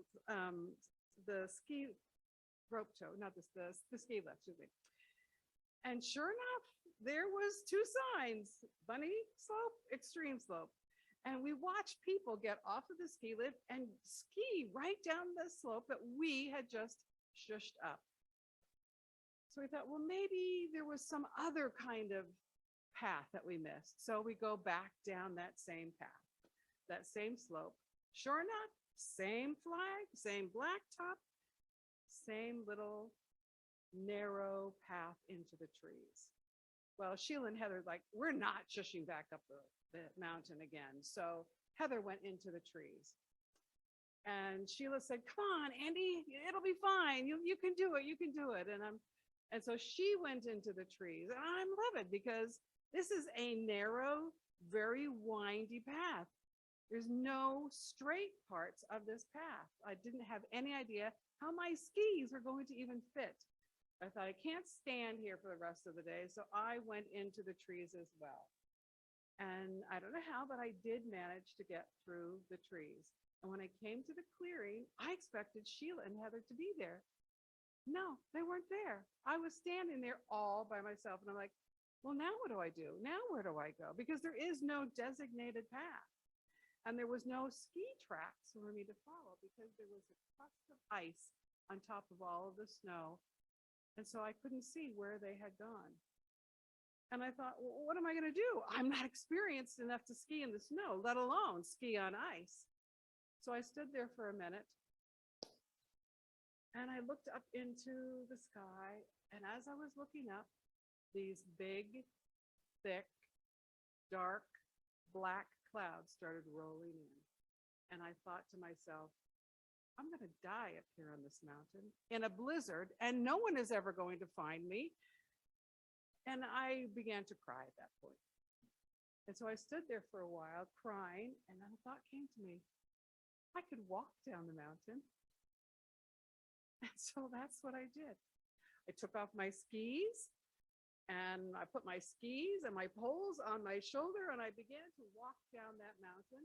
rope tow, not the ski lift, excuse me. And sure enough, there was 2 signs, bunny slope, extreme slope. And we watched people get off of the ski lift and ski right down the slope that we had just shushed up. So we thought, well, maybe there was some other kind of path that we missed. So we go back down that same path, that same slope. Sure enough, same flag, same blacktop, same little narrow path into the trees. Well, Sheila and Heather like, we're not shushing back up the mountain again. So Heather went into the trees. And Sheila said, come on, Andy, it'll be fine. You can do it, you can do it. And so she went into the trees. And I'm livid because this is a narrow, very windy path. There's no straight parts of this path. I didn't have any idea how my skis were going to even fit. I thought, I can't stand here for the rest of the day. So I went into the trees as well. And I don't know how, but I did manage to get through the trees. And when I came to the clearing, I expected Sheila and Heather to be there. No, they weren't there. I was standing there all by myself. And I'm like, well, now what do I do? Now where do I go? Because there is no designated path. And there was no ski tracks for me to follow because there was a crust of ice on top of all of the snow. And so I couldn't see where they had gone. And I thought, well, what am I going to do? I'm not experienced enough to ski in the snow, let alone ski on ice. So I stood there for a minute and I looked up into the sky. And as I was looking up, these big, thick, dark, black clouds started rolling in. And I thought to myself, I'm going to die up here on this mountain in a blizzard, and no one is ever going to find me. And I began to cry at that point. And so I stood there for a while crying, and then a thought came to me, I could walk down the mountain. And so that's what I did. I took off my skis and I put my skis and my poles on my shoulder and I began to walk down that mountain.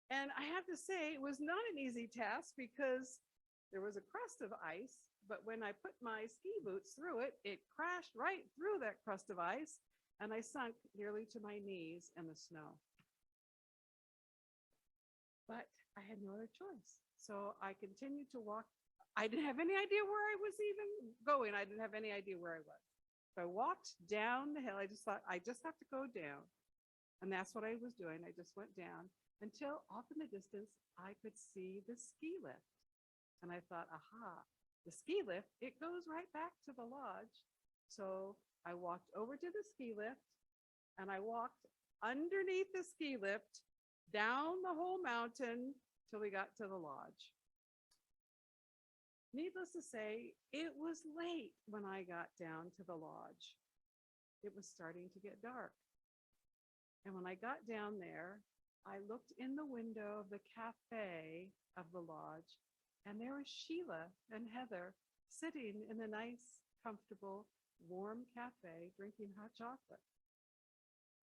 And I have to say, it was not an easy task because there was a crust of ice, but when I put my ski boots through it, it crashed right through that crust of ice and I sunk nearly to my knees in the snow. But I had no other choice. So I continued to walk. I didn't have any idea where I was even going. I didn't have any idea where I was. So I walked down the hill. I just thought, I just have to go down. And that's what I was doing. I just went down until off in the distance, I could see the ski lift. And I thought, aha, the ski lift, it goes right back to the lodge. So I walked over to the ski lift and I walked underneath the ski lift down the whole mountain till we got to the lodge. Needless to say, it was late when I got down to the lodge. It was starting to get dark. And when I got down there, I looked in the window of the cafe of the lodge, and there was Sheila and Heather sitting in a nice, comfortable, warm cafe drinking hot chocolate.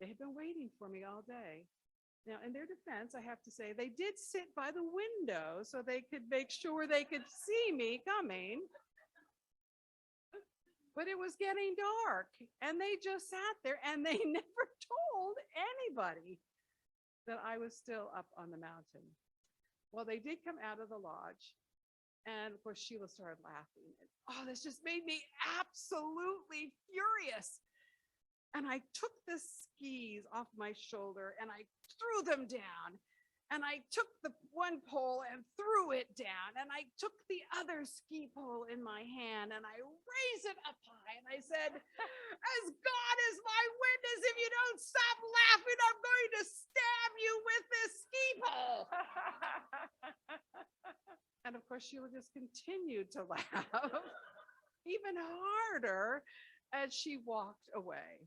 They had been waiting for me all day. Now, in their defense, I have to say, they did sit by the window so they could make sure they could see me coming. But it was getting dark, and they just sat there, and they never told anybody that I was still up on the mountain. Well, they did come out of the lodge, and of course, Sheila started laughing. And, oh, this just made me absolutely furious. And I took the skis off my shoulder and I threw them down. And I took the one pole and threw it down. And I took the other ski pole in my hand and I raised it up high. And I said, as God is my witness, if you don't stop laughing, I'm going to stab you with this ski pole. And of course, Sheila just continued to laugh even harder as she walked away.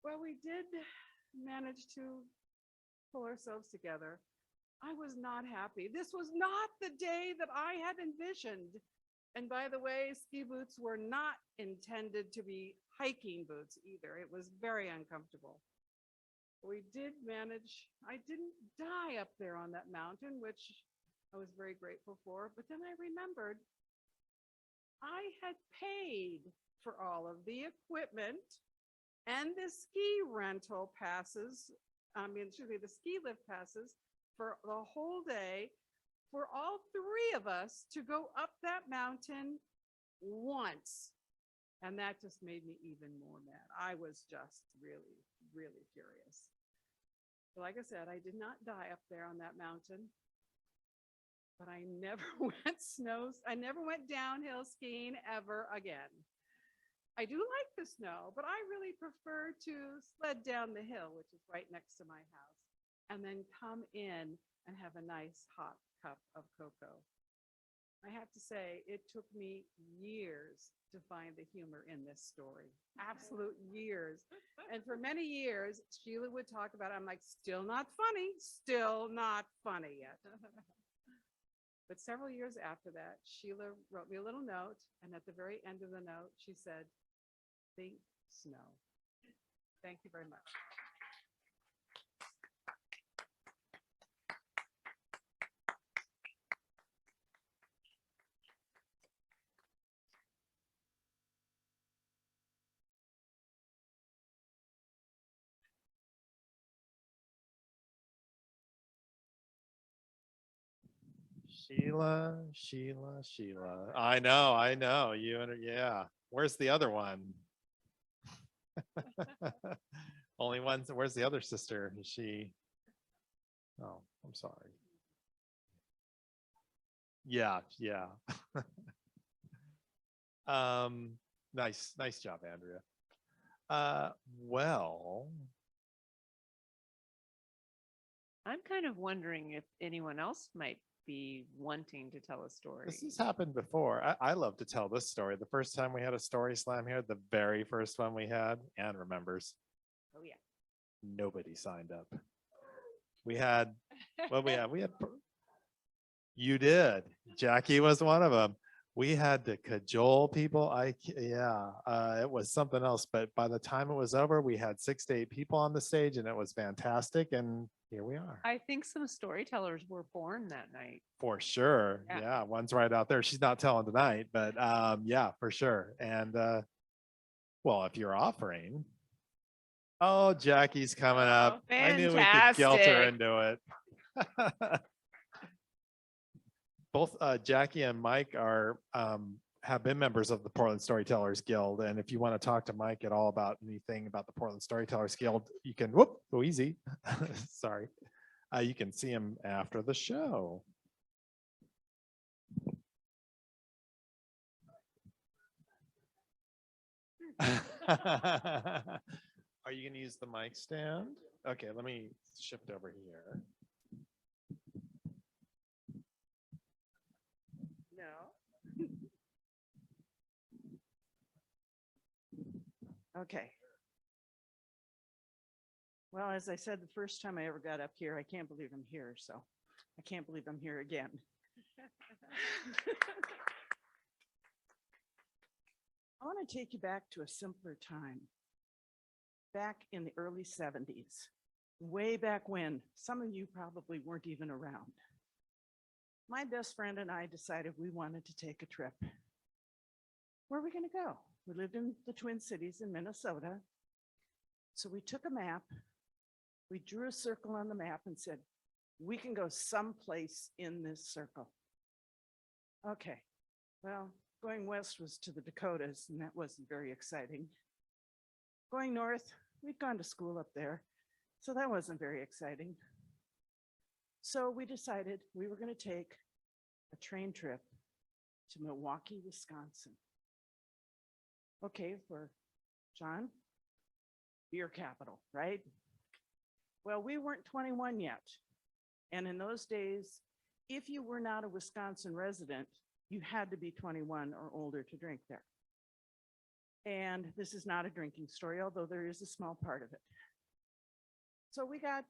Well, we did manage to pull ourselves together. I was not happy. This was not the day that I had envisioned. And by the way, ski boots were not intended to be hiking boots either. It was very uncomfortable. We did manage. I didn't die up there on that mountain, which I was very grateful for. But then I remembered I had paid for all of the equipment and the ski rental passes, the ski lift passes for the whole day for all three of us to go up that mountain once. And that just made me even more mad. I was just really, really furious. But like I said, I did not die up there on that mountain, but I never went downhill skiing ever again. I do like the snow, but I really prefer to sled down the hill, which is right next to my house, and then come in and have a nice hot cup of cocoa. I have to say, it took me years to find the humor in this story, absolute years. And for many years, Sheila would talk about it. I'm like, still not funny yet. But several years after that, Sheila wrote me a little note, and at the very end of the note, she said, "Think snow." Thank you very much. Sheila. I know. You and her, yeah. Where's the other one? Only one. Where's the other sister? Is she? Oh, I'm sorry. Yeah. Nice job, Andrea. Well, I'm kind of wondering if anyone else might be wanting to tell a story. this has happened before. I love to tell this story. The first time we had a story slam here, the very first one we had, Anne remembers. Oh, yeah. Nobody signed up. We had, you did. Jackie was one of them. We had to cajole people. It was something else. But by the time it was over, we had 6 to 8 people on the stage and it was fantastic. And here we are. I think some storytellers were born that night. For sure. Yeah. Yeah. One's right out there. She's not telling tonight, but yeah, for sure. And well, if you're offering. Oh, Jackie's coming up. Oh, I knew we could guilt her fantastic. into it. Both Jackie and Mike are have been members of the Portland Storytellers Guild. And if you want to talk to Mike at all about anything about the Portland Storytellers Guild, you can go easy. Sorry. You can see him after the show. Are you going to use the mic stand? Okay, let me shift over here. No. Okay. Well, as I said, the first time I ever got up here, I can't believe I'm here, so I can't believe I'm here again. I want to take you back to a simpler time. Back in the early 70s, way back when some of you probably weren't even around. My best friend and I decided we wanted to take a trip. Where are we going to go? We lived in the Twin Cities in Minnesota. So we took a map, we drew a circle on the map and said, we can go someplace in this circle. Okay, well, going west was to the Dakotas, and that wasn't very exciting. Going north, we'd gone to school up there, so that wasn't very exciting. So we decided we were going to take a train trip to Milwaukee, Wisconsin. Okay, for John, beer capital, right? Well, we weren't 21 yet. And in those days, if you were not a Wisconsin resident, you had to be 21 or older to drink there. And this is not a drinking story, although there is a small part of it. So we thought,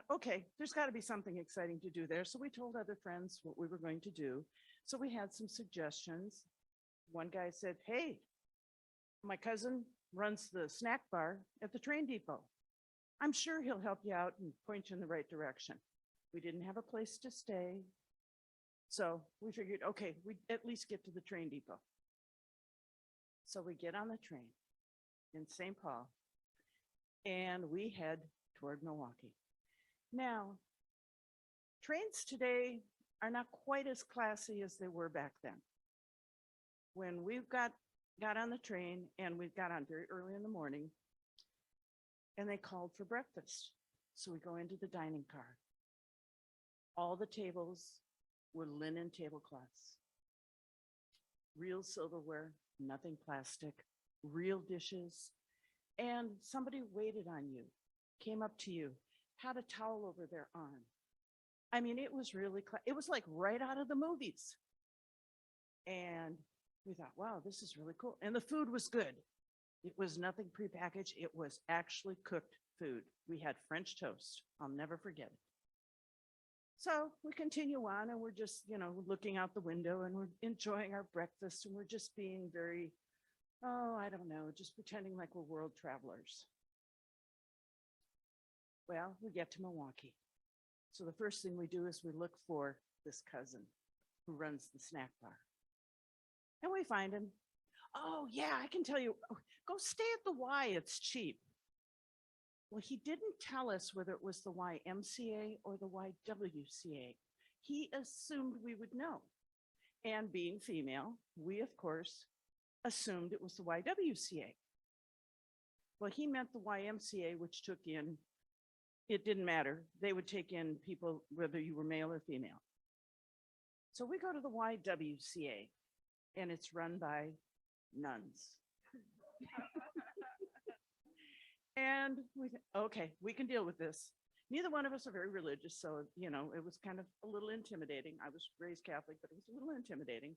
okay, there's got to be something exciting to do there. So we told other friends what we were going to do. So we had some suggestions. One guy said, hey, my cousin runs the snack bar at the train depot. I'm sure he'll help you out and point you in the right direction. We didn't have a place to stay. So we figured, okay, we'd at least get to the train depot. So we get on the train in St. Paul and we head toward Milwaukee. Now, trains today are not quite as classy as they were back then. When we got on the train, and we got on very early in the morning, and they called for breakfast. So we go into the dining car. All the tables were linen tablecloths, real silverware, nothing plastic, real dishes, and somebody waited on you, came up to you, had a towel over their arm. I mean, it was really, it was like right out of the movies. And we thought, wow, this is really cool. And the food was good. It was nothing prepackaged. It was actually cooked food. We had French toast. I'll never forget it. So we continue on and we're just, looking out the window and we're enjoying our breakfast and we're just being very, I don't know, just pretending like we're world travelers. Well, we get to Milwaukee. So the first thing we do is we look for this cousin who runs the snack bar. And we find him. Oh, yeah, I can tell you, go stay at the Y, it's cheap. Well, he didn't tell us whether it was the YMCA or the YWCA. he assumed we would know. And being female, we of course assumed it was the YWCA. Well, he meant the YMCA, which took in, it didn't matter. They would take in people, whether you were male or female. So we go to the YWCA, and it's run by nuns. And we, okay, we can deal with this. Neither one of us are very religious, so, you know, it was kind of a little intimidating. I was raised Catholic, but it was a little intimidating.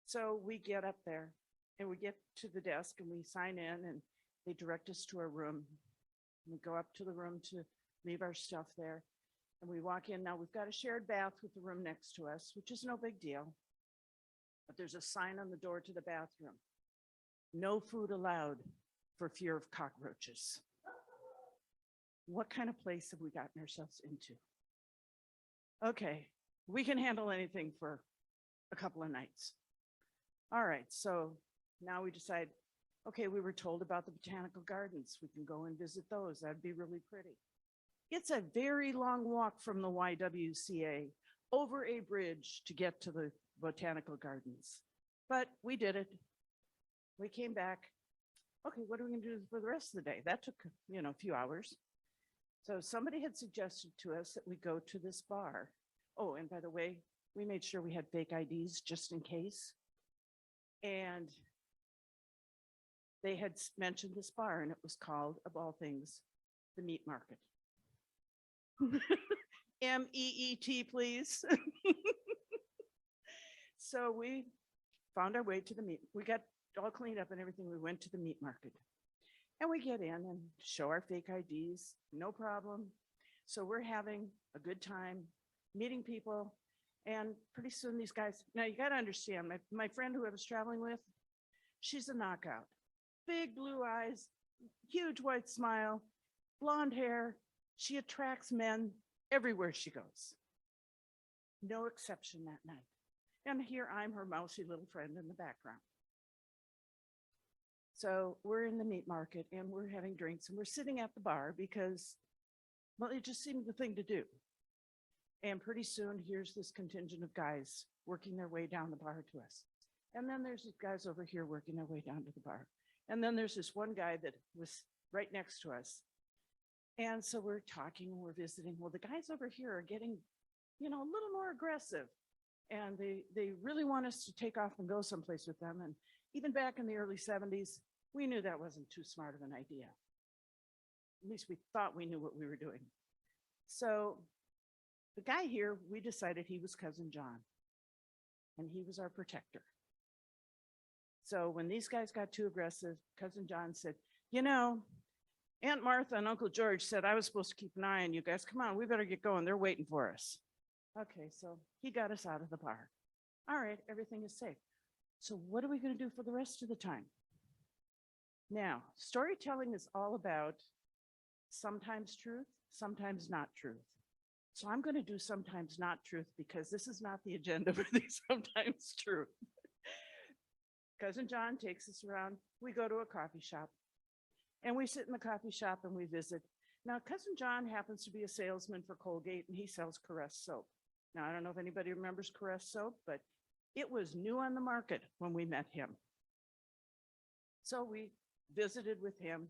So we get up there and we get to the desk and we sign in and they direct us to our room. We go up to the room to leave our stuff there and we walk in. Now we've got a shared bath with the room next to us, which is no big deal. But there's a sign on the door to the bathroom. No food allowed for fear of cockroaches. What kind of place have we gotten ourselves into? Okay, we can handle anything for a couple of nights. All right, so now we decide, okay, we were told about the botanical gardens. We can go and visit those. That'd be really pretty. It's a very long walk from the YWCA over a bridge to get to the botanical gardens. But we did it. We came back. Okay, what are we gonna do for the rest of the day? That took, you know, a few hours. So somebody had suggested to us that we go to this bar. Oh, and by the way, we made sure we had fake IDs just in case. And they had mentioned this bar and it was called, of all things, the Meat Market. MEET, please. So we found our way to the meat. We got all cleaned up and everything. We went to the meat market. And we get in and show our fake IDs, no problem. So we're having a good time, meeting people. And pretty soon these guys, now you got to understand, my friend who I was traveling with, she's a knockout. Big blue eyes, huge white smile, blonde hair. She attracts men everywhere she goes. No exception that night. And here I'm her mousy little friend in the background. So we're in the meat market and we're having drinks and we're sitting at the bar because, well, it just seemed the thing to do. And pretty soon here's this contingent of guys working their way down the bar to us. And then there's these guys over here working their way down to the bar. And then there's this one guy that was right next to us. And so we're talking and we're visiting. Well, the guys over here are getting, you know, a little more aggressive. And they really want us to take off and go someplace with them. And even back in the early 70s, we knew that wasn't too smart of an idea. At least we thought we knew what we were doing. So the guy here, we decided he was Cousin John and he was our protector. So when these guys got too aggressive, Cousin John said, you know, Aunt Martha and Uncle George said I was supposed to keep an eye on you guys. Come on, we better get going. They're waiting for us. Okay, so he got us out of the bar. All right, everything is safe. So what are we going to do for the rest of the time? Now, storytelling is all about sometimes truth, sometimes not truth. So I'm going to do sometimes not truth because this is not the agenda for the sometimes truth. Cousin John takes us around. We go to a coffee shop and we sit in the coffee shop and we visit. Now, Cousin John happens to be a salesman for Colgate and he sells Caress soap. Now, I don't know if anybody remembers Caress soap, but it was new on the market when we met him. So we visited with him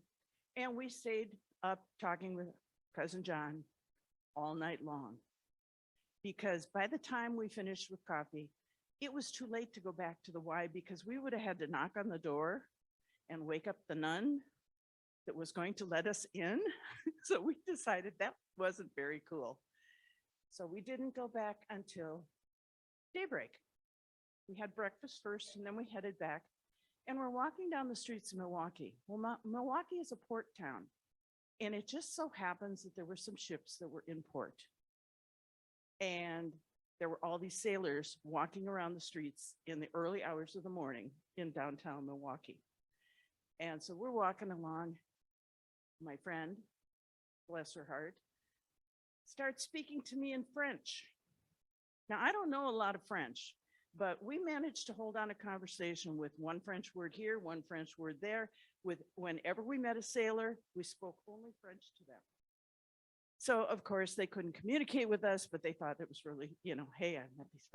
and we stayed up talking with Cousin John all night long. Because by the time we finished with coffee, it was too late to go back to the Y because we would have had to knock on the door and wake up the nun that was going to let us in. So we decided that wasn't very cool. So we didn't go back until daybreak. We had breakfast first and then we headed back and we're walking down the streets of Milwaukee. Well, Milwaukee is a port town and it just so happens that there were some ships that were in port. And there were all these sailors walking around the streets in the early hours of the morning in downtown Milwaukee. And so we're walking along. My friend, bless her heart, starts speaking to me in French. Now, I don't know a lot of French, but we managed to hold on a conversation with one French word here, one French word there. Whenever we met a sailor, we spoke only French to them. So of course they couldn't communicate with us, but they thought it was really, hey, I met these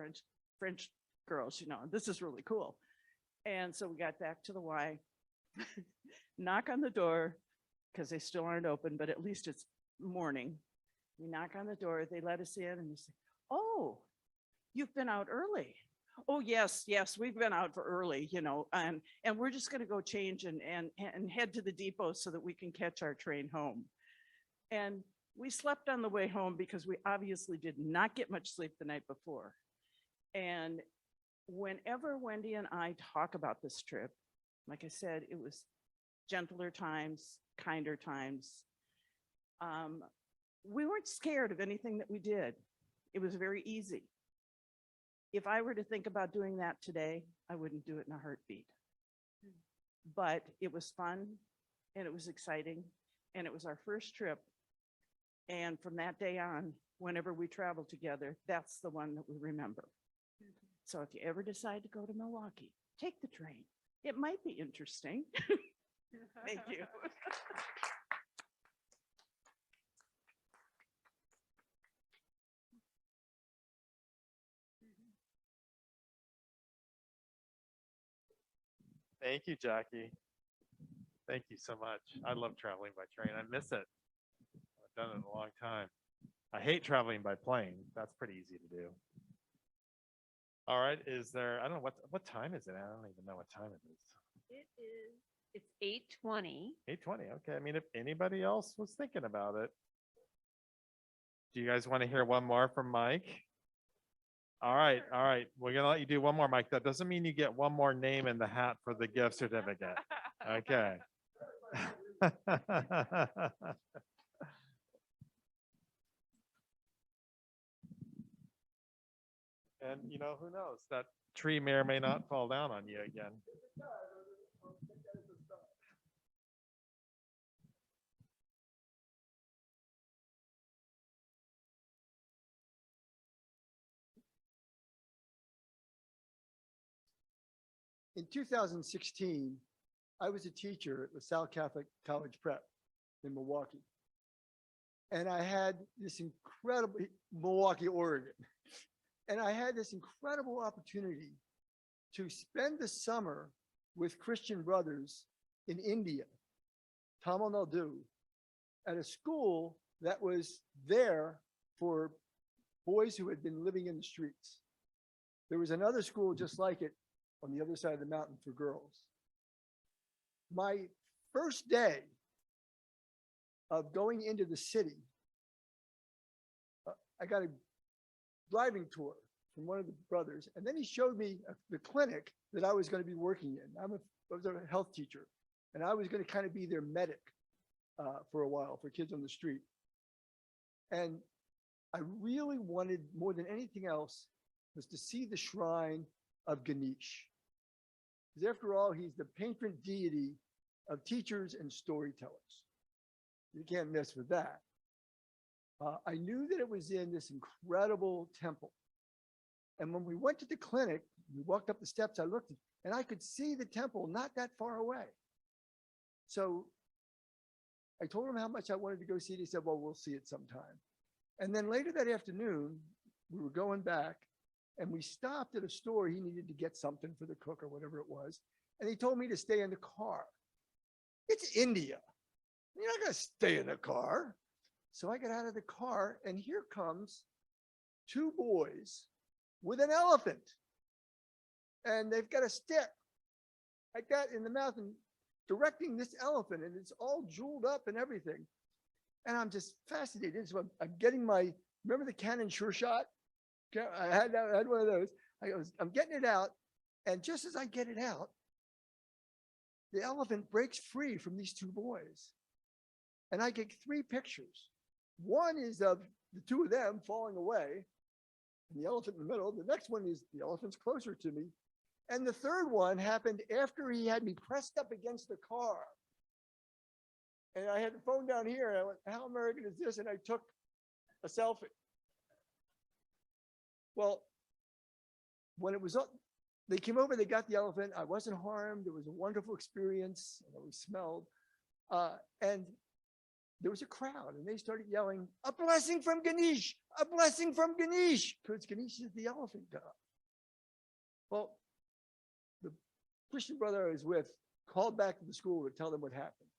French girls, this is really cool. And so we got back to the Y, knock on the door, because they still aren't open, but at least it's morning. We knock on the door, they let us in and they say, oh, you've been out early. Oh, yes, we've been out for early, and we're just going to go change and head to the depot so that we can catch our train home. And we slept on the way home because we obviously did not get much sleep the night before. And whenever Wendy and I talk about this trip, like I said, it was gentler times, kinder times. We weren't scared of anything that we did. It was very easy. If I were to think about doing that today, I wouldn't do it in a heartbeat. But it was fun and it was exciting and it was our first trip. And from that day on, whenever we travel together, that's the one that we remember. So if you ever decide to go to Milwaukee, take the train. It might be interesting. Thank you. Thank you, Jackie. Thank you so much. I love traveling by train. I miss it. I've done it in a long time. I hate traveling by plane. That's pretty easy to do. All right. Is there, I don't know, what time is it? I don't even know what time it is. It's 8:20. 8:20. Okay. I mean, if anybody else was thinking about it. Do you guys want to hear one more from Mike? All right. All right. We're going to let you do one more, Mike. That doesn't mean you get one more name in the hat for the gift certificate. Okay. And who knows? That tree may or may not fall down on you again. In 2016, I was a teacher at LaSalle Catholic College Prep in Milwaukee. And I had this incredible, Milwaukee, Oregon. And I had this incredible opportunity to spend the summer with Christian brothers in India, Tamil Nadu, at a school that was there for boys who had been living in the streets. There was another school just like it on the other side of the mountain for girls. My first day of going into the city, I got a driving tour from one of the brothers, and then he showed me the clinic that I was going to be working in. I was a health teacher, and I was going to kind of be their medic for a while for kids on the street. And I really wanted, more than anything else, was to see the shrine of Ganesh. Because after all, he's the patron deity of teachers and storytellers. You can't mess with that. I knew that it was in this incredible temple. And when we went to the clinic, we walked up the steps, I looked, and I could see the temple not that far away. So I told him how much I wanted to go see it. He said, well, we'll see it sometime. And then later that afternoon, we were going back and we stopped at a store. He needed to get something for the cook or whatever it was. And he told me to stay in the car. It's India. You're not going to stay in the car. So I got out of the car and here comes two boys with an elephant. And they've got a stick like that in the mouth and directing this elephant, and it's all jeweled up and everything. And I'm just fascinated. So I'm getting my, remember the Canon Sure Shot? I had one of those. I'm getting it out. And just as I get it out, the elephant breaks free from these two boys. And I get three pictures. One is of the two of them falling away, and the elephant in the middle. The next one is the elephant's closer to me. And the third one happened after he had me pressed up against the car. And I had the phone down here, and I went, how American is this? And I took a selfie. Well, when it was up, they came over, they got the elephant. I wasn't harmed. It was a wonderful experience. We smelled. And there was a crowd and they started yelling, "A blessing from Ganesh, a blessing from Ganesh," because Ganesh is the elephant god. Well, the Christian brother I was with called back to the school to tell them what happened.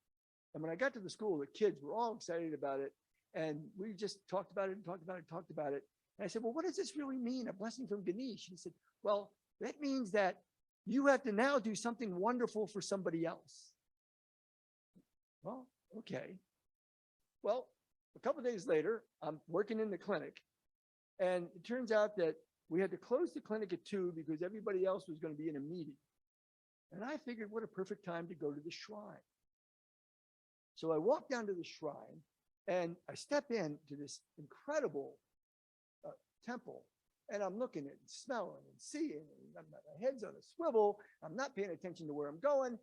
And when I got to the school, the kids were all excited about it. And we just talked about it and talked about it and talked about it. And I said, "Well, what does this really mean? A blessing from Ganesh?" He said, "Well, that means that you have to now do something wonderful for somebody else." Well, okay. Well, a couple of days later, I'm working in the clinic. And it turns out that we had to close the clinic at 2 because everybody else was going to be in a meeting. And I figured what a perfect time to go to the shrine. So I walk down to the shrine and I step into this incredible temple. And I'm looking and smelling and seeing, and my head's on a swivel. I'm not paying attention to where I'm going.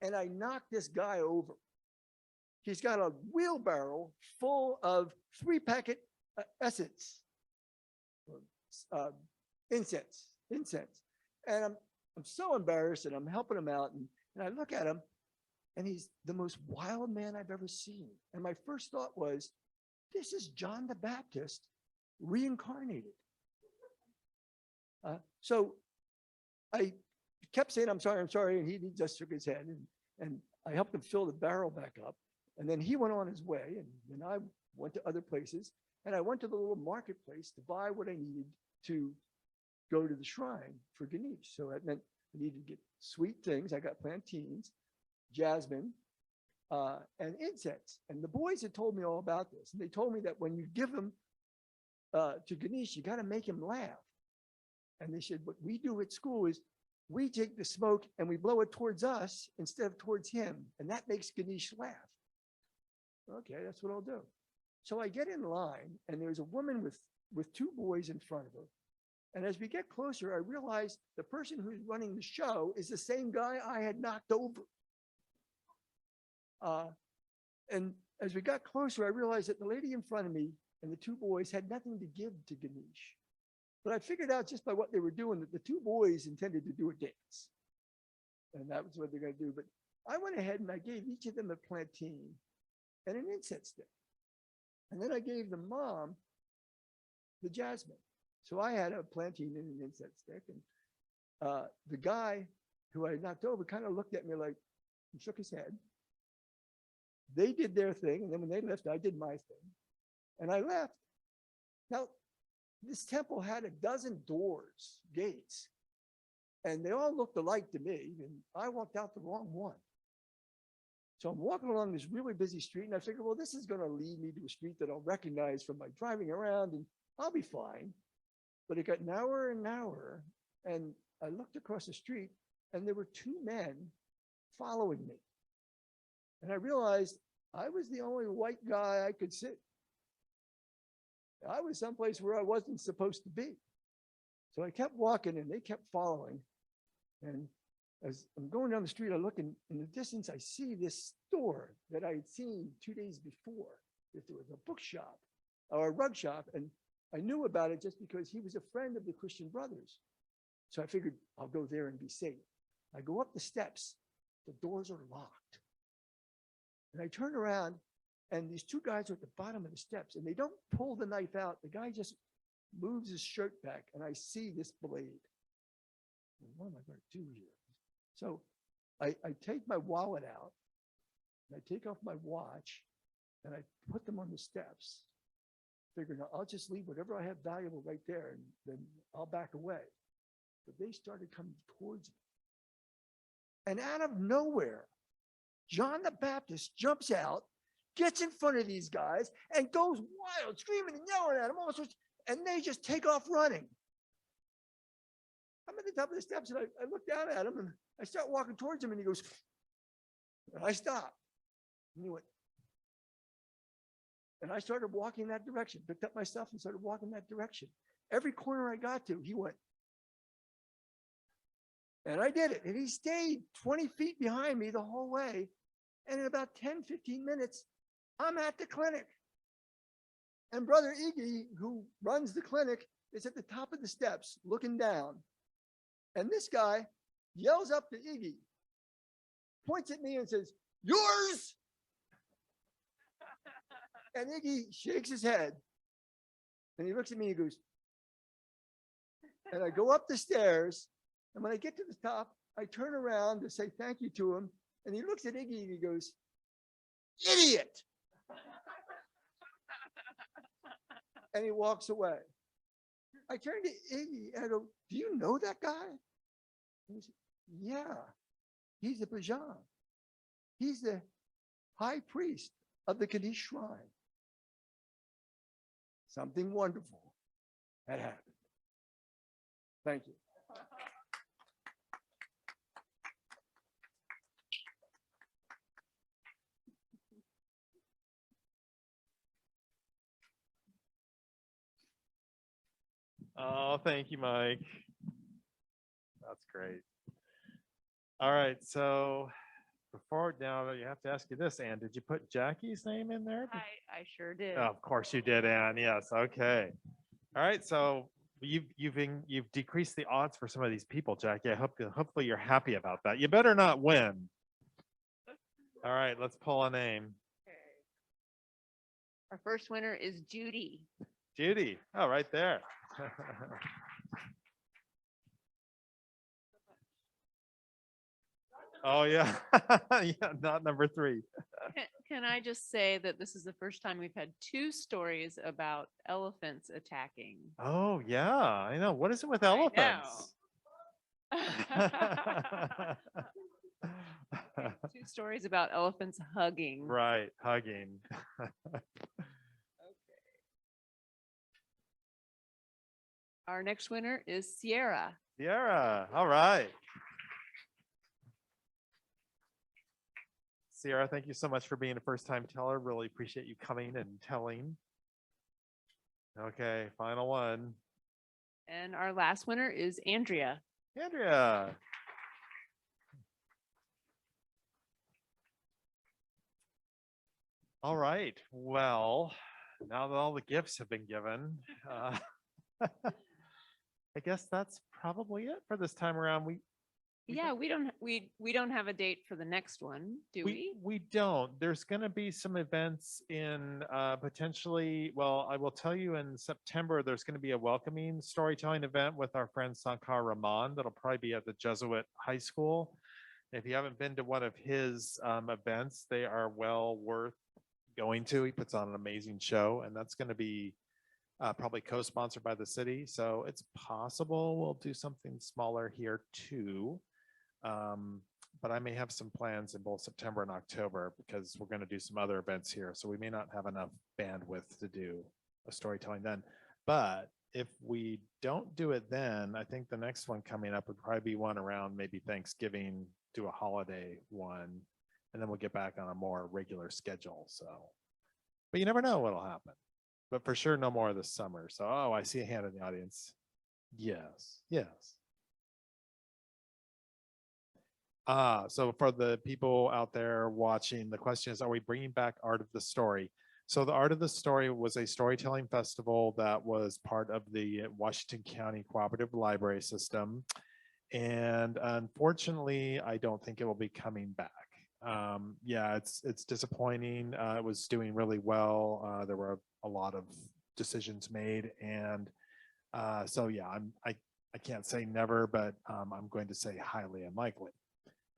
And I knock this guy over. He's got a wheelbarrow full of 3-packet essence, incense. And I'm so embarrassed, and I'm helping him out. And I look at him, and he's the most wild man I've ever seen. And my first thought was, this is John the Baptist reincarnated. So I kept saying, I'm sorry. And he just shook his head. And I helped him fill the barrel back up. And then he went on his way. And then I went to other places. And I went to the little marketplace to buy what I needed to go to the shrine for Ganesh. So that meant I needed to get sweet things. I got plantains, jasmine, and incense. And the boys had told me all about this. And they told me that when you give them to Ganesh, you got to make him laugh. And they said, what we do at school is we take the smoke and we blow it towards us instead of towards him. And that makes Ganesh laugh. Okay, that's what I'll do. So I get in line and there's a woman with 2 boys in front of her. And as we get closer, I realize the person who's running the show is the same guy I had knocked over. And as we got closer, I realized that the lady in front of me and the 2 boys had nothing to give to Ganesh. But I figured out just by what they were doing that the 2 boys intended to do a dance. And that was what they're going to do. But I went ahead and I gave each of them a plantain and an incense stick. And then I gave the mom the jasmine. So I had a plantain and an incense stick. And the guy who I knocked over kind of looked at me like, and shook his head. They did their thing. And then when they left, I did my thing. And I left. Now, this temple had a dozen doors, gates, and they all looked alike to me. And I walked out the wrong one. So I'm walking along this really busy street and I figured, well, this is going to lead me to a street that I'll recognize from my driving around and I'll be fine. But it got narrower and narrower. And I looked across the street and there were 2 men following me. And I realized I was the only white guy I could see. I was someplace where I wasn't supposed to be. So I kept walking and they kept following. And as I'm going down the street, I look in the distance, I see this store that I had seen 2 days before. There was a bookshop or a rug shop. And I knew about it just because he was a friend of the Christian brothers. So I figured I'll go there and be safe. I go up the steps, the doors are locked. And I turn around and these 2 guys are at the bottom of the steps and they don't pull the knife out. The guy just moves his shirt back and I see this blade. What am I going to do here? So I take my wallet out and I take off my watch and I put them on the steps. Figuring I'll just leave whatever I have valuable right there and then I'll back away. But they started coming towards me. And out of nowhere, John the Baptist jumps out, gets in front of these guys and goes wild, screaming and yelling at them, all sorts, and they just take off running. I'm at the top of the steps and I look down at him and I start walking towards him and he goes, and I stop. And he went, and I started walking that direction, picked up my stuff and started walking that direction. Every corner I got to, he went. And I did it. And he stayed 20 feet behind me the whole way. And in about 10, 15 minutes, I'm at the clinic. And Brother Iggy, who runs the clinic, is at the top of the steps looking down. And this guy yells up to Iggy, points at me and says, "Yours!" And Iggy shakes his head and he looks at me and he goes, and I go up the stairs. And when I get to the top, I turn around to say thank you to him. And he looks at Iggy and he goes, idiot. And he walks away. I turn to Iggy and I go, do you know that guy? And he said, yeah, he's the Bajan. He's the high priest of the Ganesh shrine. Something wonderful had happened. Thank you. Oh, thank you, Mike. That's great. All right, so before now, you have to ask you this, Ann. Did you put Jackie's name in there? I sure did. Oh, of course you did, Ann. Yes. Okay. All right. So you've decreased the odds for some of these people, Jackie. Hopefully you're happy about that. You better not win. All right. Let's pull a name. Our first winner is Judy. Judy. Oh, right there. Oh yeah. Yeah. Not number 3. Can I just say that this is the first time we've had 2 stories about elephants attacking? Oh yeah. I know. What is it with I know. elephants? 2 stories about elephants hugging. Right. Hugging. Our next winner is Sierra. Sierra. All right. Sierra, thank you so much for being a first-time teller. Really appreciate you coming and telling. Okay, final one. And our last winner is Andrea. Andrea. All right. Well, now that all the gifts have been given, I guess that's probably it for this time around. Yeah, we don't have a date for the next one, do we? We don't. There's going to be some events in potentially, well, I will tell you in September, there's going to be a welcoming storytelling event with our friend Sankar Rahman. That'll probably be at the Jesuit High School. If you haven't been to one of his events, they are well worth going to. He puts on an amazing show, and that's going to be probably co-sponsored by the city. So it's possible we'll do something smaller here too. But I may have some plans in both September and October because we're going to do some other events here. So we may not have enough bandwidth to do a storytelling then. But if we don't do it then, I think the next one coming up would probably be one around maybe Thanksgiving, do a holiday one, and then we'll get back on a more regular schedule. So, but you never know what'll happen. But for sure, no more this summer. So, oh, I see a hand in the audience. Yes, yes. So for the people out there watching, the question is, are we bringing back Art of the Story? So the Art of the Story was a storytelling festival that was part of the Washington County Cooperative Library System. And unfortunately, I don't think it will be coming back. Yeah, it's disappointing. It was doing really well. There were a lot of decisions made. And so, yeah, I can't say never, but I'm going to say highly unlikely.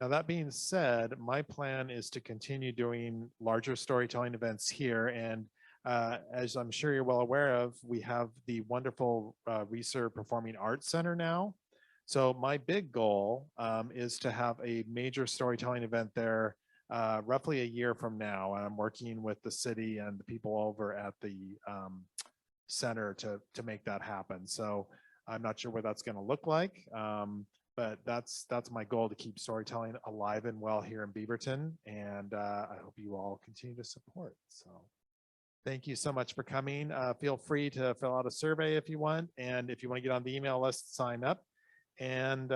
Now, that being said, my plan is to continue doing larger storytelling events here. And as I'm sure you're well aware of, we have the wonderful Reser Performing Arts Center now. So my big goal is to have a major storytelling event there roughly a year from now. And I'm working with the city and the people over at the center to make that happen. So I'm not sure what that's going to look like. But that's my goal, to keep storytelling alive and well here in Beaverton. And I hope you all continue to support. So thank you so much for coming. Feel free to fill out a survey if you want. And if you want to get on the email list, sign up and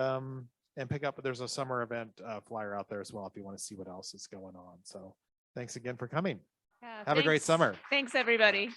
pick up. There's a summer event flyer out there as well if you want to see what else is going on. So thanks again for coming. Yeah, Have a great thanks. summer. Thanks, everybody.